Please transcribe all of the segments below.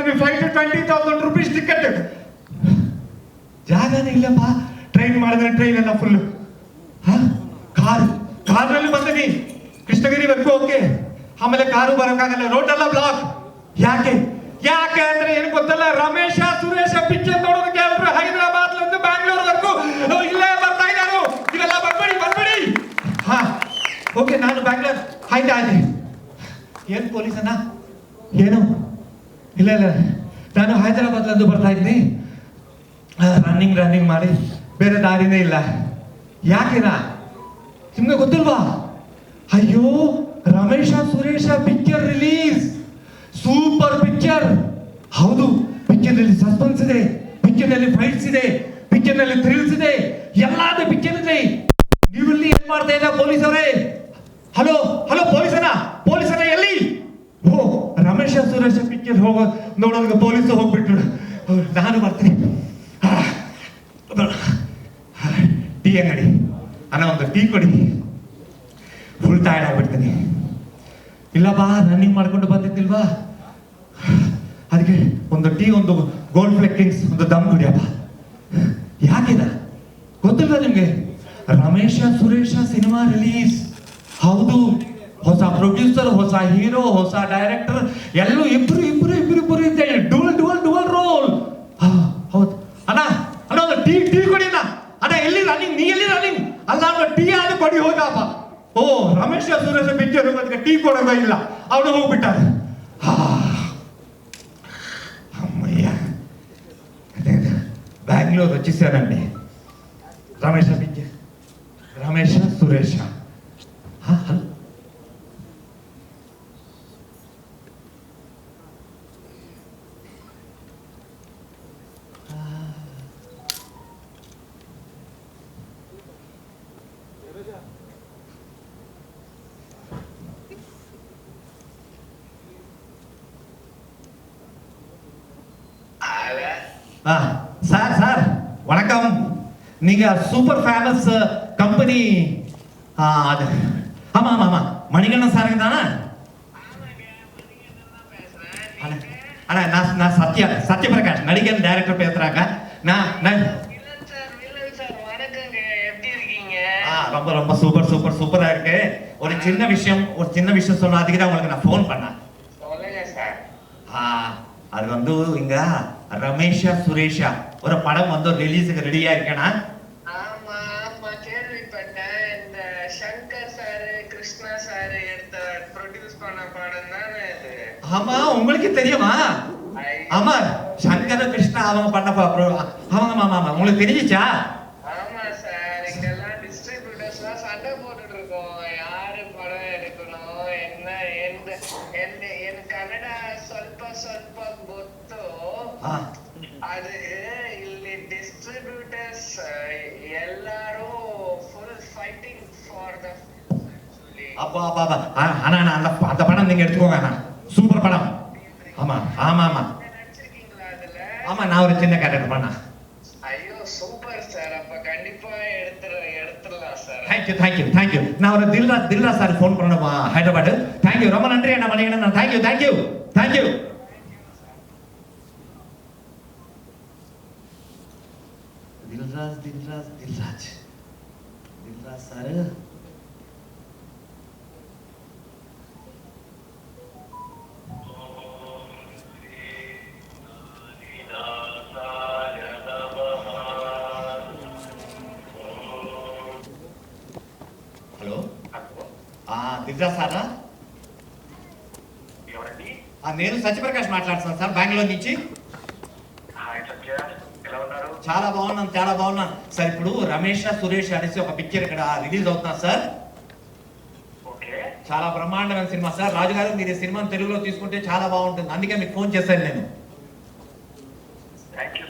మీ flight 20,000 rupees ticket. ಜಾಗನೇ ಇಲ್ಲಪ್ಪ. Train ಮಾಡಿದ್ರೆ ಟ್ರೈನ್ ಎಲ್ಲ ಫುಲ್. ಕಾರಲ್ಲಿ ಬಂದಿನಿ ಕೃಷ್ಣಗಿರಿವರೆಗೂ. ಓಕೆ, ಆಮೇಲೆ ಕಾರು ಬರೋಕ್ಕಾಗಲ್ಲ, ರೋಡ್ ಎಲ್ಲ ಬ್ಲಾಕ್. ಯಾಕೆ ಅಂದ್ರೆ ಏನು ಗೊತ್ತಲ್ಲ, ರಮೇಶ ಸುರೇಶ ಪಿಕ್ಚರ್ ನೋಡೋದಕ್ಕೆ ಎಲ್ಲರೂ ಹೈದರಾಬಾದ್ಲಿಂದ ಬ್ಯಾಂಗ್ಳೂರ್ವರೆಗೂ ಇಲ್ಲೇ ಬರ್ತಾ ಇದ್ದಾರೆ. ಇವೆಲ್ಲ ಬರ್ಬೇಡಿ. ಹಾ ಓಕೆ, ನಾನು ಬ್ಯಾಂಗ್ಳೂರ್ ಆಯ್ತಾ ಏನು ಪೊಲೀಸನ ಏನು ಇಲ್ಲ, ನಾನು ಹೈದರಾಬಾದ್ಲಿಂದ ಬರ್ತಾ ಇದ್ದೀನಿ. ರನ್ನಿಂಗ್ ಮಾಡಿ ಬೇರೆ ದಾರಿನೇ ಇಲ್ಲ. ಯಾಕೆನಾ ನಿಮ್ಗೆ ಗೊತ್ತಿಲ್ವಾ? ಅಯ್ಯೋ, Ramesha Suresha picture release, super picture. ಹೌದು, ಪಿಕ್ಚರ್ ನಲ್ಲಿ ಸಸ್ಪೆನ್ಸ್ ಇದೆ, ಪಿಕ್ಚರ್ ನಲ್ಲಿ ಫೈಟ್ಸ್ ಇದೆ, ಪಿಕ್ಚರ್ ನಲ್ಲಿ ಥ್ರಿಲ್ಸ್ ಇದೆ, ಎಲ್ಲಾದ ಪಿಕ್ಚರ್ ಇದೆ. ನೀವಿಲ್ಲಿ ಏನ್ ಮಾಡ್ತಾ ಇದ್ದ ಪೊಲೀಸರೇ? ಹಲೋ ಪೊಲೀಸನ ಎಲ್ಲಿ? ಓ, ರಮೇಶ ಸುರೇಶ ಪಿಕ್ಚರ್ ನೋಡೋದಕ್ಕೆ ಪೊಲೀಸ್ ಹೋಗ್ಬಿಟ್ರು. ನಾನು ಬರ್ತೀನಿ. ಟೀ ಅಂಗಡಿ ಅಣ್ಣ, ಒಂದು ಟೀ ಕೊಡಿ, ಫುಲ್ ಟೈರ್ಡ್ ಆಗ್ಬಿಡ್ತೀನಿ. ಇಲ್ಲ ಬಾ, ರನ್ನಿಂಗ್ ಮಾಡ್ಕೊಂಡು ಬಂದಿದ್ದಿಲ್ವಾ, ಅದಕ್ಕೆ ಒಂದು ಟೀ, ಒಂದು ಗೋಲ್ಡ್ ಫ್ಲೆಕ್ಕಿಂಗ್ಸ್, ಒಂದು ದಮ್ ಕುಡಿಯಪ್ಪ. ಯಾಕಿದ ಗೊತ್ತಿಲ್ಲ ನಿಮ್ಗೆ? Ramesha Suresha cinema release. ಹೌದು, ಹೊಸ ಪ್ರೊಡ್ಯೂಸರ್, ಹೊಸ ಹೀರೋ, ಹೊಸ ಡೈರೆಕ್ಟರ್, ಎಲ್ಲೂ ಇಬ್ರು ಇದ್ದಾರೆ. Dual role. ಹೌದು ಅಣ್ಣ, ಒಂದು ಟೀ ಕೊಡಿ ಅಣ್ಣ. ಎಲ್ಲಿ ರನ್ನಿಂಗ್? ನೀ ಎಲ್ಲಿ ರನ್ನಿಂಗ್? ಅಲ್ಲ, ಟೀ ಆದ್ರೂ ಕೊಡಿ ಹೋಗಪ್ಪ. ಓ, ರಮೇಶ ಸುರೇಶ ಪಿಕ್ಚರ್ ಹೋಗೋದಕ್ಕೆ ಟೀ ಕೊಡೋದ ಇಲ್ಲ, ಅವನು ಹೋಗ್ಬಿಟ್ಟಾರೆ. ಅಮ್ಮಯ್ಯ, ಬ್ಯಾಂಗ್ಳೂರ್ వచ్చేసానండి. రమేష్ ಪಿಕ್ಚರ್, ರಮೇಶ ಸುರೇಶ. சார் வணக்கம். நீங்க சூப்பர் ஃபேமஸ் கம்பெனி. அது ஆமா மணிகண்டன் சாருங்க தானே? அண்ணா, நான் சத்யபிரகாஷ், நடிகர் டைரக்டர் பேசுறாங்க. நான் ரொம்ப ரொம்ப சூப்பரா இருக்கு. ஒரு சின்ன விஷயம் சொன்னா, அதுக்கு தான் உங்களுக்கு நான் ஃபோன் பண்ணேன். அது வந்து இங்க ரமேஷ சுரேஷா ஒரு படம் வந்து ரிலீஸுக்கு ரெடியா இருக்கேனா? ஆமா கேள்விப்பட்டேன். இந்த சங்கர் சார், கிருஷ்ணா சார் எடுத்த ப்ரொடியூஸ் பண்ண படம் தானே இது? ஆமா, உங்களுக்கு தெரியுமா? ஆமா, சங்கர் கிருஷ்ணா அவங்க பண்ண அவங்க உங்களுக்கு தெரிஞ்சிச்சா? ஆமா சார், இங்கெல்லாம் டிஸ்ட்ரிபியூட்டர்ஸ்லாம் சண்டை போட்டுட்டு இருக்கோம். யாரு படம் எடுக்கணும், என்ன என் கன்னಡ ಸ್ವಲ್ಪ ಗೊತ್ತು. ಅದು ಇಲ್ಲಿ ಡಿಸ್ಟ್ರಿಬ್ಯೂಟರ್ಸ್ ಎಲ್ಲರೂ ಫುಲ್ ஃபைட்டிங் ஃபார் தி. அப்பா அண்ணா, அந்த படம் நீங்க எடுத்துக்கோங்க அண்ணா, சூப்பர் படம். ஆமா நடிச்சிருக்கீங்களா அதுல? ஆமா, நான் ஒரு சின்ன கேரக்டர் பண்ணா. ஐயோ சூப்பர் சார், அப்ப கண்டிப்பா எடுத்துடலாம் சார். தேங்க்யூ. நான் ஒரு தில்ரா சார் ஃபோன் பண்ணணுமா ஹைதராபாத். தேங்க்யூ, ரொம்ப நன்றி அண்ணா Manikandan. Thank you. Dilraj sir. Hello, Dilraj సారా? నేను సత్యప్రకాష్ మాట్లాడుతున్నాను సార్, బెంగళూరు నుంచి. చాలా బాగున్నాను సార్. ఇప్పుడు రమేష్ సురేష్ అనేసి ఒక పిక్చర్ ఇక్కడ రిలీజ్ అవుతున్నా సార్. చాలా బ్రహ్మాండమైన సినిమా సార్. రాజు గారు, మీరు ఈ సినిమాను తెలుగులో తీసుకుంటే చాలా బాగుంటుంది, అందుకే మీకు ఫోన్ చేశాను నేను. థ్యాంక్ యూ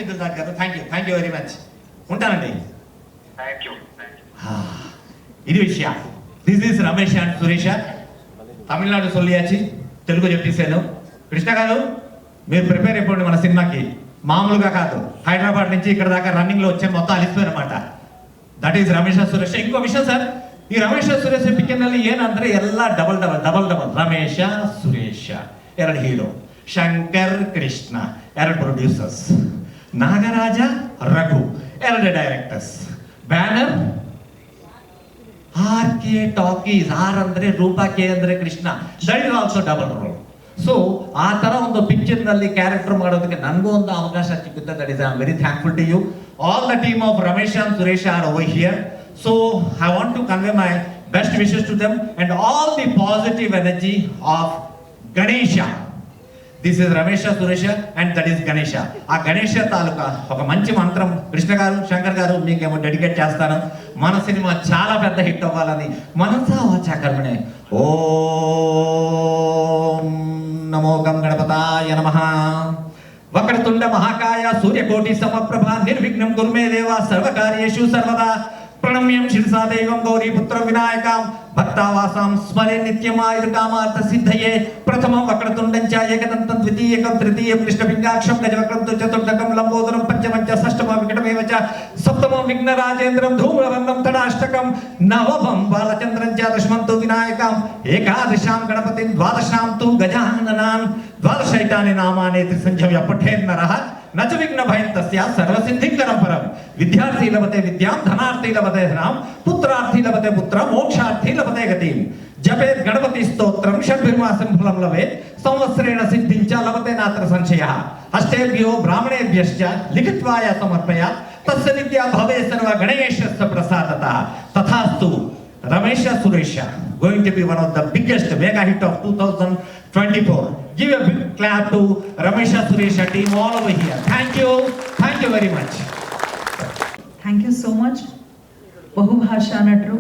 దిల్రాజ్ గారు. Thank you very much. ఉంటానండి. ఇది విషయం. This is Ramesh and Suresh. Tamil Nadu సొల్లియాచి, తెలుగు చెప్పేశాను. కృష్ణ గారు, మీరు ప్రిపేర్ అయిపోండి మన సినిమాకి. మామూలుగా కాదు, హైదరాబాద్ నుంచి ఇక్కడ దాకా రన్నింగ్ లో వచ్చే మొత్తం అలిసిపోయినమాట. That is Ramesh Suresh. ಇಂಕೋ ವಿಷಯ ಸರ್, ಈ ರಮೇಶ ಸುರೇಶ ಪಿಕ್ಚರ್ನಲ್ಲಿ ಏನಂದ್ರೆ ಎಲ್ಲ double double double double. Ramesh Suresh 2 hero, Shankar Krishna 2 producers, Nagaraja Raghu 2 directors, banner RK talkies. R ಅಂದ್ರೆ ರೂಪ, ಕೆ ಅಂದ್ರೆ Krishna. That is also double role. So ಆ ತರ ಒಂದು ಪಿಕ್ಚರ್ ನಲ್ಲಿ ಕ್ಯಾರೆಕ್ಟರ್ ಮಾಡೋದಕ್ಕೆ ನನಗೂ ಒಂದು ಅವಕಾಶ ಸಿಗುತ್ತೆ. That is I am very thankful to you. All the team of Ramesh and Suresh are over here. So I want to convey my best wishes to them and all the positive energy of Ganesha. This is Ramesha Suresha and that is Ganesha. ఆ గణేష తాలూకా ఒక మంచి మంత్రం కృష్ణ గారు, శంకర్ గారు మీకేమో dedicate చేస్తాను. మన cinema చాలా పెద్ద హిట్ అవ్వాలని మనసా వాచా కర్మణే ఓం నమో గం గణపతాయ నమః. వక్రతుండ మహాకాయ సూర్యకోటి సమప్రభ నిర్విఘ్నం కుర్మే దేవ సర్వకార్యేషు సర్వదా. ప్రణమ్యం శిరసా దైవం గౌరీపుత్ర వినాయకం భక్తావాసాం స్మరే నిత్యమాయుర్కామార్థ సిద్ధయే. ప్రథమం వక్రతుండం చ ఏకదంతం ద్వితీయకం తృతీయం కృష్ణపింగాక్షం గజవక్రం చతుర్థకం లంబోదరం పంచమం చ షష్టమం వికటమేవ చ సప్తమం విఘ్నరాజేంద్రం ధూమ్రవర్ణం తడాష్టకం నవమం బాలచంద్రం చ దశమం తు వినాయకం ఏకాదశాం గణపతిం ద్వాదశాం తు గజాననాన్ ద్వాదశైతాని నామాని త్రిసంధ్యం పఠేన్నరః నచ విఘ్న భయం తస్య సర్వసిద్ధికరం పరం. విద్యార్థి లభతే విద్యాం, ధనార్థి లభతే ధనం, పుత్రార్థి లభతే పుత్రం, మోక్షార్థి లభతే గతిం. జపేత్ గణపతి స్తోత్రం షడ్భిర్మాసం ఫలం లభేత్ సంవత్సరేణ సిద్ధించ లభతే నాత్ర సంశయః. అష్టేభ్యో బ్రాహ్మణేభ్యశ్చ లిఖిత్వాయ సమర్పయాత్ తస్య విద్యా భవే సర్వ గణేశస్య ప్రసాదతః. తథాస్తు. Ramesha Suresha going to be one of the biggest mega hit of 2024. Give a big clap to Ramesha Suresha team all over here. Thank you very much. Thank you so much. ಬಹುಭಾಷಾ ನಟರು,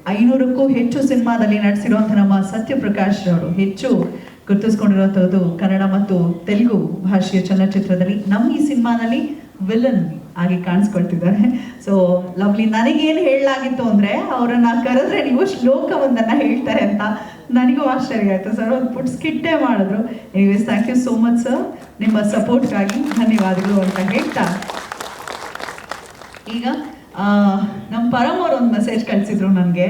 500ಕ್ಕೂ ಹೆಚ್ಚು ಸಿನಿಮಾದಲ್ಲಿ ನಟಿಸಿರುವಂಥ ನಮ್ಮ ಸತ್ಯಪ್ರಕಾಶ್ ಅವರು ಹೆಚ್ಚು ಗುರುತಿಸ್ಕೊಂಡಿರುವಂಥದ್ದು ಕನ್ನಡ ಮತ್ತು ತೆಲುಗು ಭಾಷೆಯ ಚಲನಚಿತ್ರದಲ್ಲಿ. ನಮ್ಮ ಈ ಸಿನಿಮಾನಲ್ಲಿ ವಿಲನ್ ಆಗಿ ಕಾಣಿಸ್ಕೊಳ್ತಿದ್ದಾರೆ. So lovely. ನನಗೇನು ಹೇಳಲಾಗಿತ್ತು ಅಂದರೆ ಅವರನ್ನು ಕರೆದ್ರೆ ನೀವು ಶ್ಲೋಕವೊಂದನ್ನು ಹೇಳ್ತಾರೆ ಅಂತ. ನನಗೂ ಆಶ್ಚರ್ಯ ಆಯಿತು ಸರ್. ಒಂದು ಪುಟ್ ಸ್ಕಿಟ್ಟೇ ಮಾಡಿದ್ರು. Anyways thank you so much sir, ನಿಮ್ಮ ಸಪೋರ್ಟ್ಗಾಗಿ ಧನ್ಯವಾದಗಳು ಅಂತ ಹೇಳ್ತಾ, ಈಗ ನಮ್ಮ ಪರಮ್ ಅವರು ಒಂದು ಮೆಸೇಜ್ ಕಳಿಸಿದ್ರು ನನಗೆ.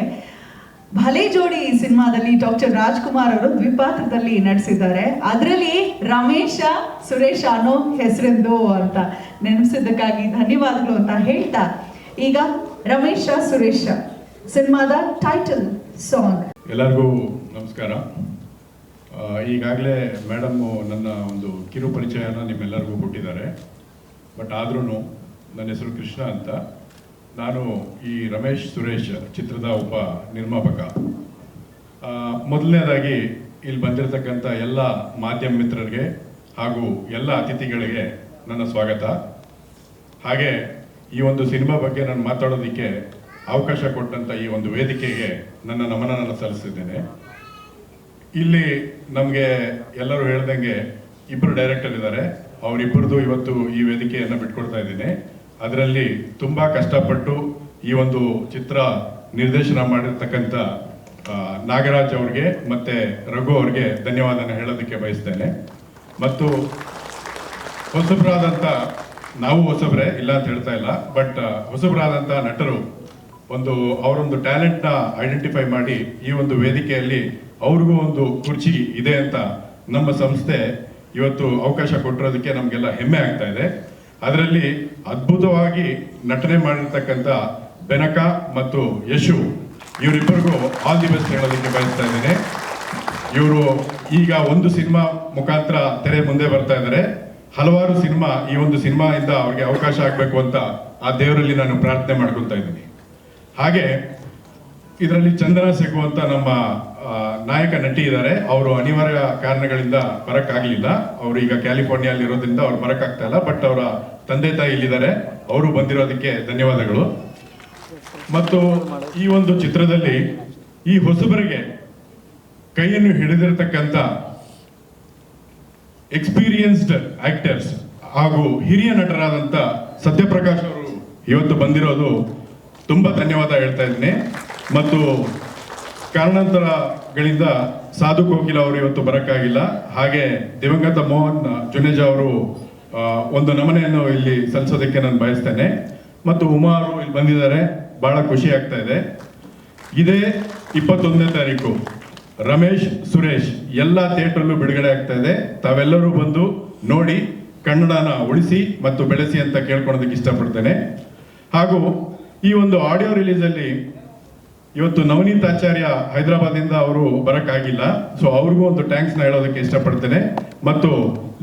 ಭಲೆ ಜೋಡಿ ಸಿನಿಮಾದಲ್ಲಿ ಡಾಕ್ಟರ್ ರಾಜ್ಕುಮಾರ್ ಅವರು ದ್ವಿಪಾತ್ರದಲ್ಲಿ ನಟಿಸಿದ್ದಾರೆ. ಅದರಲ್ಲಿ ರಮೇಶ ಸುರೇಶ ಅನ್ನೋ ಹೆಸರಿಂದು ಅಂತ ನೆನಪಿಸಿದ್ದಕ್ಕಾಗಿ ಧನ್ಯವಾದಗಳು ಅಂತ ಹೇಳ್ತಾ, ಈಗ ರಮೇಶ ಸುರೇಶ ಸಿನಿಮಾದ ಟೈಟಲ್ ಸಾಂಗ್. ಎಲ್ಲರಿಗೂ ನಮಸ್ಕಾರ. ಈಗಾಗಲೇ ಮೇಡಮ್ಮು ನನ್ನ ಒಂದು ಕಿರು ಪರಿಚಯನ ನಿಮ್ಮೆಲ್ಲರಿಗೂ ಕೊಟ್ಟಿದ್ದಾರೆ. ಬಟ್ ಆದ್ರೂ ನನ್ನ ಹೆಸರು ಕೃಷ್ಣ ಅಂತ. ನಾನು ಈ ರಮೇಶ್ ಸುರೇಶ್ ಚಿತ್ರದ ಒಬ್ಬ ನಿರ್ಮಾಪಕ. ಮೊದಲನೇದಾಗಿ ಇಲ್ಲಿ ಬಂದಿರತಕ್ಕಂಥ ಎಲ್ಲ ಮಾಧ್ಯಮ ಮಿತ್ರರಿಗೆ ಹಾಗೂ ಎಲ್ಲ ಅತಿಥಿಗಳಿಗೆ ನನ್ನ ಸ್ವಾಗತ. ಹಾಗೆ ಈ ಒಂದು ಸಿನಿಮಾ ಬಗ್ಗೆ ನಾನು ಮಾತಾಡೋದಕ್ಕೆ ಅವಕಾಶ ಕೊಟ್ಟಂಥ ಈ ಒಂದು ವೇದಿಕೆಗೆ ನನ್ನ ನಮನವನ್ನು ಸಲ್ಲಿಸಿದ್ದೇನೆ. ಇಲ್ಲಿ ನಮಗೆ ಎಲ್ಲರೂ ಹೇಳ್ದಂಗೆ 2 ಡೈರೆಕ್ಟರ್ ಇದ್ದಾರೆ. ಅವರಿಬ್ಬರದು ಇವತ್ತು ಈ ವೇದಿಕೆಯನ್ನು ಬಿಟ್ಕೊಡ್ತಾ ಇದ್ದೀನಿ. ಅದರಲ್ಲಿ ತುಂಬ ಕಷ್ಟಪಟ್ಟು ಈ ಒಂದು ಚಿತ್ರ ನಿರ್ದೇಶನ ಮಾಡಿರ್ತಕ್ಕಂಥ ನಾಗರಾಜ್ ಅವ್ರಿಗೆ ಮತ್ತು ರಘು ಅವ್ರಿಗೆ ಧನ್ಯವಾದನ ಹೇಳೋದಕ್ಕೆ ಬಯಸ್ತೇನೆ. ಮತ್ತು ಹೊಸಬರಾದಂಥ, ನಾವು ಹೊಸಬ್ರೆ ಇಲ್ಲ ಅಂತ ಹೇಳ್ತಾ ಇಲ್ಲ, ಬಟ್ ಹೊಸಬರಾದಂಥ ನಟರು ಅವರೊಂದು ಟ್ಯಾಲೆಂಟ್ನ ಐಡೆಂಟಿಫೈ ಮಾಡಿ ಈ ಒಂದು ವೇದಿಕೆಯಲ್ಲಿ ಅವ್ರಿಗೂ ಒಂದು ಕುರ್ಚಿ ಇದೆ ಅಂತ ನಮ್ಮ ಸಂಸ್ಥೆ ಇವತ್ತು ಅವಕಾಶ ಕೊಟ್ಟಿರೋದಕ್ಕೆ ನಮಗೆಲ್ಲ ಹೆಮ್ಮೆ ಆಗ್ತಾ ಇದೆ. ಅದರಲ್ಲಿ ಅದ್ಭುತವಾಗಿ ನಟನೆ ಮಾಡಿರ್ತಕ್ಕಂಥ ಬೆನಕ ಮತ್ತು ಯಶು, ಇವರಿಬ್ಬರಿಗೂ ಆಲ್ ದಿ ಬೆಸ್ಟ್ ಹೇಳೋದಕ್ಕೆ ಬಯಸ್ತಾ ಇದ್ದೇನೆ. ಇವರು ಈಗ ಒಂದು ಸಿನಿಮಾ ಮುಖಾಂತರ ತೆರೆ ಮುಂದೆ ಬರ್ತಾ ಇದ್ದಾರೆ. ಹಲವಾರು ಸಿನಿಮಾ, ಈ ಒಂದು ಸಿನಿಮಾಯಿಂದ ಅವ್ರಿಗೆ ಅವಕಾಶ ಆಗಬೇಕು ಅಂತ ಆ ದೇವರಲ್ಲಿ ನಾನು ಪ್ರಾರ್ಥನೆ ಮಾಡ್ಕೊತಾ ಇದ್ದೀನಿ. ಹಾಗೆ ಇದರಲ್ಲಿ ಚಂದನ ಸಿಗುವಂತ ನಮ್ಮ ನಾಯಕ ನಟಿ ಇದ್ದಾರೆ. ಅವರು ಅನಿವಾರ್ಯ ಕಾರಣಗಳಿಂದ ಬರಕ್ಕಾಗಲಿಲ್ಲ. ಅವರು ಈಗ ಕ್ಯಾಲಿಫೋರ್ನಿಯಲ್ಲಿ ಇರೋದ್ರಿಂದ ಅವ್ರು ಬರಕ್ಕಾಗ್ತಾ ಇಲ್ಲ. ಬಟ್ ಅವರ ತಂದೆ ತಾಯಿ ಇಲ್ಲಿದ್ದಾರೆ, ಅವರು ಬಂದಿರೋದಕ್ಕೆ ಧನ್ಯವಾದಗಳು. ಮತ್ತು ಈ ಒಂದು ಚಿತ್ರದಲ್ಲಿ ಈ ಹೊಸಬರಿಗೆ ಕೈಯನ್ನು ಹಿಡಿದಿರತಕ್ಕಂಥ ಎಕ್ಸ್ಪೀರಿಯನ್ಸ್ಡ್ ಆಕ್ಟರ್ಸ್ ಹಾಗೂ ಹಿರಿಯ ನಟರಾದಂಥ ಸತ್ಯಪ್ರಕಾಶ್ ಅವರು ಇವತ್ತು ಬಂದಿರೋದು ತುಂಬ ಧನ್ಯವಾದ ಹೇಳ್ತಾ ಇದ್ದೀನಿ. ಮತ್ತು ಕಾರಣಾಂತರಗಳಿಂದ ಸಾಧು ಕೋಕಿಲ ಅವರು ಇವತ್ತು ಬರೋಕ್ಕಾಗಿಲ್ಲ. ಹಾಗೆ ದಿವಂಗತ ಮೋಹನ್ ಜುನೇಜಾ ಅವರು ಒಂದು ನಮನೆಯನ್ನು ಇಲ್ಲಿ ಸಲ್ಲಿಸೋದಕ್ಕೆ ನಾನು ಬಯಸ್ತೇನೆ. ಮತ್ತು ಉಮಾರು ಇಲ್ಲಿ ಬಂದಿದ್ದಾರೆ, ಬಹಳ ಖುಷಿ ಆಗ್ತಾ ಇದೆ. ಇದೇ 21ನೇ ತಾರೀಕು ರಮೇಶ್ ಸುರೇಶ್ ಎಲ್ಲ ಥಿಯೇಟ್ರಲ್ಲೂ ಬಿಡುಗಡೆ ಆಗ್ತಾ ಇದೆ. ತಾವೆಲ್ಲರೂ ಬಂದು ನೋಡಿ ಕನ್ನಡನ ಉಳಿಸಿ ಮತ್ತು ಬೆಳೆಸಿ ಅಂತ ಕೇಳ್ಕೊಳೋದಕ್ಕೆ ಇಷ್ಟಪಡ್ತೇನೆ. ಹಾಗೂ ಈ ಒಂದು ಆಡಿಯೋ ರಿಲೀಸಲ್ಲಿ ಇವತ್ತು ನವನೀತ್ ಆಚಾರ್ಯ ಹೈದರಾಬಾದಿಂದ ಅವರು ಬರೋಕ್ಕಾಗಿಲ್ಲ, ಸೊ ಅವ್ರಿಗೂ ಒಂದು ಥ್ಯಾಂಕ್ಸ್ನ ಹೇಳೋದಕ್ಕೆ ಇಷ್ಟಪಡ್ತೇನೆ. ಮತ್ತು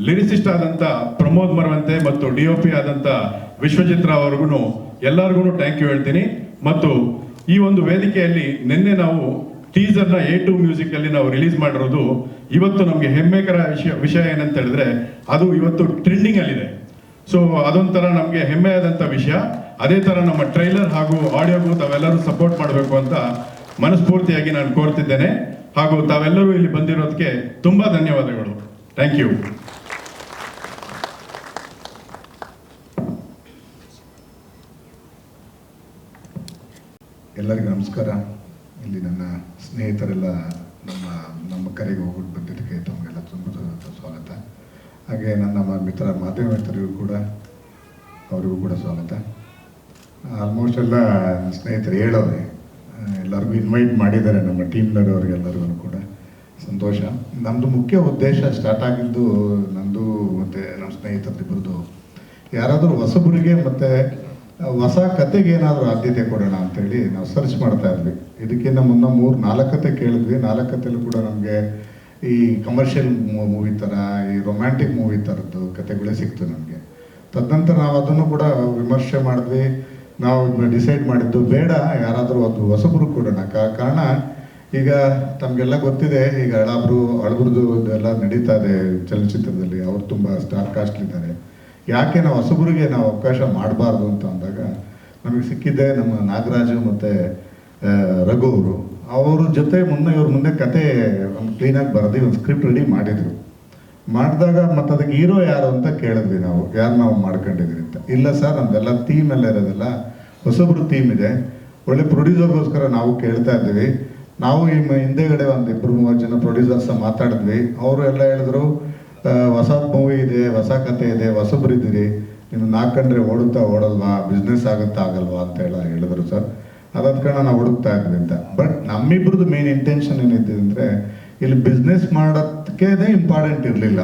ಲಿರಿಸಿಸ್ಟ್ ಆದಂಥ ಪ್ರಮೋದ್ ಮರವಂತೆ ಮತ್ತು DOP ಆದಂಥ ವಿಶ್ವಜಿತ್ ರಾವ್ ಅವ್ರಿಗೂ ಎಲ್ಲರಿಗೂ ಥ್ಯಾಂಕ್ ಯು ಹೇಳ್ತೀನಿ. ಮತ್ತು ಈ ಒಂದು ವೇದಿಕೆಯಲ್ಲಿ ನಿನ್ನೆ ನಾವು ಟೀಸರ್ನ A2 ಮ್ಯೂಸಿಕ್ ಅಲ್ಲಿ ನಾವು ರಿಲೀಸ್ ಮಾಡಿರೋದು ಇವತ್ತು ನಮಗೆ ಹೆಮ್ಮೆಕರ ವಿಷಯ ಏನಂತ ಹೇಳಿದ್ರೆ ಅದು ಇವತ್ತು ಟ್ರೆಂಡಿಂಗ್ ಅಲ್ಲಿದೆ. ಸೊ ಅದೊಂಥರ ನಮಗೆ ಹೆಮ್ಮೆಯಾದಂಥ ವಿಷಯ. ಅದೇ ಥರ ನಮ್ಮ ಟ್ರೈಲರ್ ಹಾಗೂ ಆಡಿಯೋಗೂ ತಾವೆಲ್ಲರೂ ಸಪೋರ್ಟ್ ಮಾಡಬೇಕು ಅಂತ ಮನಸ್ಫೂರ್ತಿಯಾಗಿ ನಾನು ಕೋರ್ತಿದ್ದೇನೆ. ಹಾಗೂ ತಾವೆಲ್ಲರೂ ಇಲ್ಲಿ ಬಂದಿರೋದಕ್ಕೆ ತುಂಬಾ ಧನ್ಯವಾದಗಳು. Thank you. ಎಲ್ಲರಿಗೂ ನಮಸ್ಕಾರ. ಇಲ್ಲಿ ನನ್ನ ಸ್ನೇಹಿತರೆಲ್ಲ ನಮ್ಮ ಕರೆಗೆ ಹೋಗ್ಬಿಟ್ಟು ಬಂದಿದ್ದಕ್ಕೆ ತಮಗೆಲ್ಲ ತುಂಬ ಸ್ವಾಗತ. ಹಾಗೆ ನನ್ನ ಮಿತ್ರ ಮಾಧ್ಯಮ ಮಿತ್ರರಿಗೂ ಕೂಡ ಅವರಿಗೂ ಕೂಡ ಸ್ವಾಗತ. ಆಲ್ಮೋಸ್ಟ್ ಎಲ್ಲ ಸ್ನೇಹಿತರು ಹೇಳೋರೆ, ಎಲ್ಲರಿಗೂ ಇನ್ವೈಟ್ ಮಾಡಿದ್ದಾರೆ ನಮ್ಮ ಟೀಮ್ನವರಿಗೆಲ್ಲರಿಗೂ ಕೂಡ ಸಂತೋಷ. ನಮ್ಮದು ಮುಖ್ಯ ಉದ್ದೇಶ ಸ್ಟಾರ್ಟ್ ಆಗಿದ್ದು ನಂದು ಮತ್ತು ನಮ್ಮ ಸ್ನೇಹಿತರಿಬ್ಬರದು, ಯಾರಾದರೂ ಹೊಸಬರಿಗೆ ಮತ್ತು ಹೊಸ ಕತೆಗೆ ಏನಾದರೂ ಆದ್ಯತೆ ಕೊಡೋಣ ಅಂತೇಳಿ ನಾವು ಸರ್ಚ್ ಮಾಡ್ತಾ ಇದ್ವಿ. ಇದಕ್ಕಿಂತ ಮುನ್ನ 3-4 ಕತೆ ಕೇಳಿದ್ವಿ. 4 ಕತೆಯಲ್ಲೂ ಕೂಡ ನಮಗೆ ಈ ಕಮರ್ಷಿಯಲ್ ಮೂವಿ ಥರ, ಈ ರೊಮ್ಯಾಂಟಿಕ್ ಮೂವಿ ಥರದ್ದು ಕತೆಗಳೇ ಸಿಕ್ತು ನಮಗೆ. ತದನಂತರ ನಾವು ಅದನ್ನು ಕೂಡ ವಿಮರ್ಶೆ ಮಾಡಿದ್ವಿ. ನಾವು ಡಿಸೈಡ್ ಮಾಡಿದ್ದು ಬೇಡ, ಯಾರಾದರೂ ಒಂದು ಹೊಸಬರು ಕೊಡೋಣ. ಕಾರಣ ಈಗ ತಮಗೆಲ್ಲ ಗೊತ್ತಿದೆ, ಈಗ ಅಳಬ್ರದ್ದು ಎಲ್ಲ ನಡೀತಾ ಇದೆ ಚಲನಚಿತ್ರದಲ್ಲಿ. ಅವರು ತುಂಬ ಸ್ಟಾರ್ ಕಾಸ್ಟ್ಲಿದ್ದಾರೆ. ಯಾಕೆ ನಾವು ಹೊಸಬರಿಗೆ ನಾವು ಅವಕಾಶ ಮಾಡಬಾರ್ದು ಅಂತ ಅಂದಾಗ ನಮಗೆ ಸಿಕ್ಕಿದ್ದೆ ನಮ್ಮ ನಾಗರಾಜು ಮತ್ತು ರಘು ಅವರು. ಅವ್ರ ಜೊತೆ ಇವ್ರ ಮುಂದೆ ಕತೆ ಒಂದು ಕ್ಲೀನಾಗಿ ಬರೆದು ಒಂದು ಸ್ಕ್ರಿಪ್ಟ್ ರೆಡಿ ಮಾಡಿದರು. ಮಾಡಿದಾಗ ಮತ್ತು ಅದಕ್ಕೆ ಹೀರೋ ಯಾರು ಅಂತ ಕೇಳಿದ್ವಿ ನಾವು, ಯಾರು ನಾವು ಮಾಡ್ಕೊಂಡಿದ್ರಿ ಅಂತ. ಇಲ್ಲ ಸರ್, ನಮ್ದೆಲ್ಲ ಥೀಮ್ ಎಲ್ಲ ಇರೋದಿಲ್ಲ, ಹೊಸಬ್ರು ಥೀಮ್ ಇದೆ, ಒಳ್ಳೆ ಪ್ರೊಡ್ಯೂಸರ್ಗೋಸ್ಕರ ನಾವು ಕೇಳ್ತಾ ಇದ್ದೀವಿ. ನಾವು ಈ ಹಿಂದೆಗಡೆ ಒಂದು 2-3 ಜನ ಪ್ರೊಡ್ಯೂಸರ್ಸ್ ಮಾತಾಡಿದ್ವಿ. ಅವರು ಎಲ್ಲ ಹೇಳಿದ್ರು, ಹೊಸ ಮೂವಿ ಇದೆ, ಹೊಸ ಕತೆ ಇದೆ, ಹೊಸಬ್ರಿದ್ದೀರಿ, ನೀವು 4 ಕಂಡ್ರೆ ಓಡಲ್ವಾ, ಬಿಸ್ನೆಸ್ ಆಗಲ್ವಾ ಅಂತ ಹೇಳಿದ್ರು ಸರ್. ಅದಾದ ಕಾರಣ ನಾವು ಹುಡುಕ್ತಾ ಇದ್ವಿ ಅಂತ. ಬಟ್ ನಮ್ಮಿಬ್ರದ್ದು ಮೇನ್ ಇಂಟೆನ್ಷನ್ ಏನಿದೆ ಅಂದರೆ, ಇಲ್ಲಿ ಬಿಸ್ನೆಸ್ ಮಾಡೋದಕ್ಕೆ ಇಂಪಾರ್ಟೆಂಟ್ ಇರಲಿಲ್ಲ.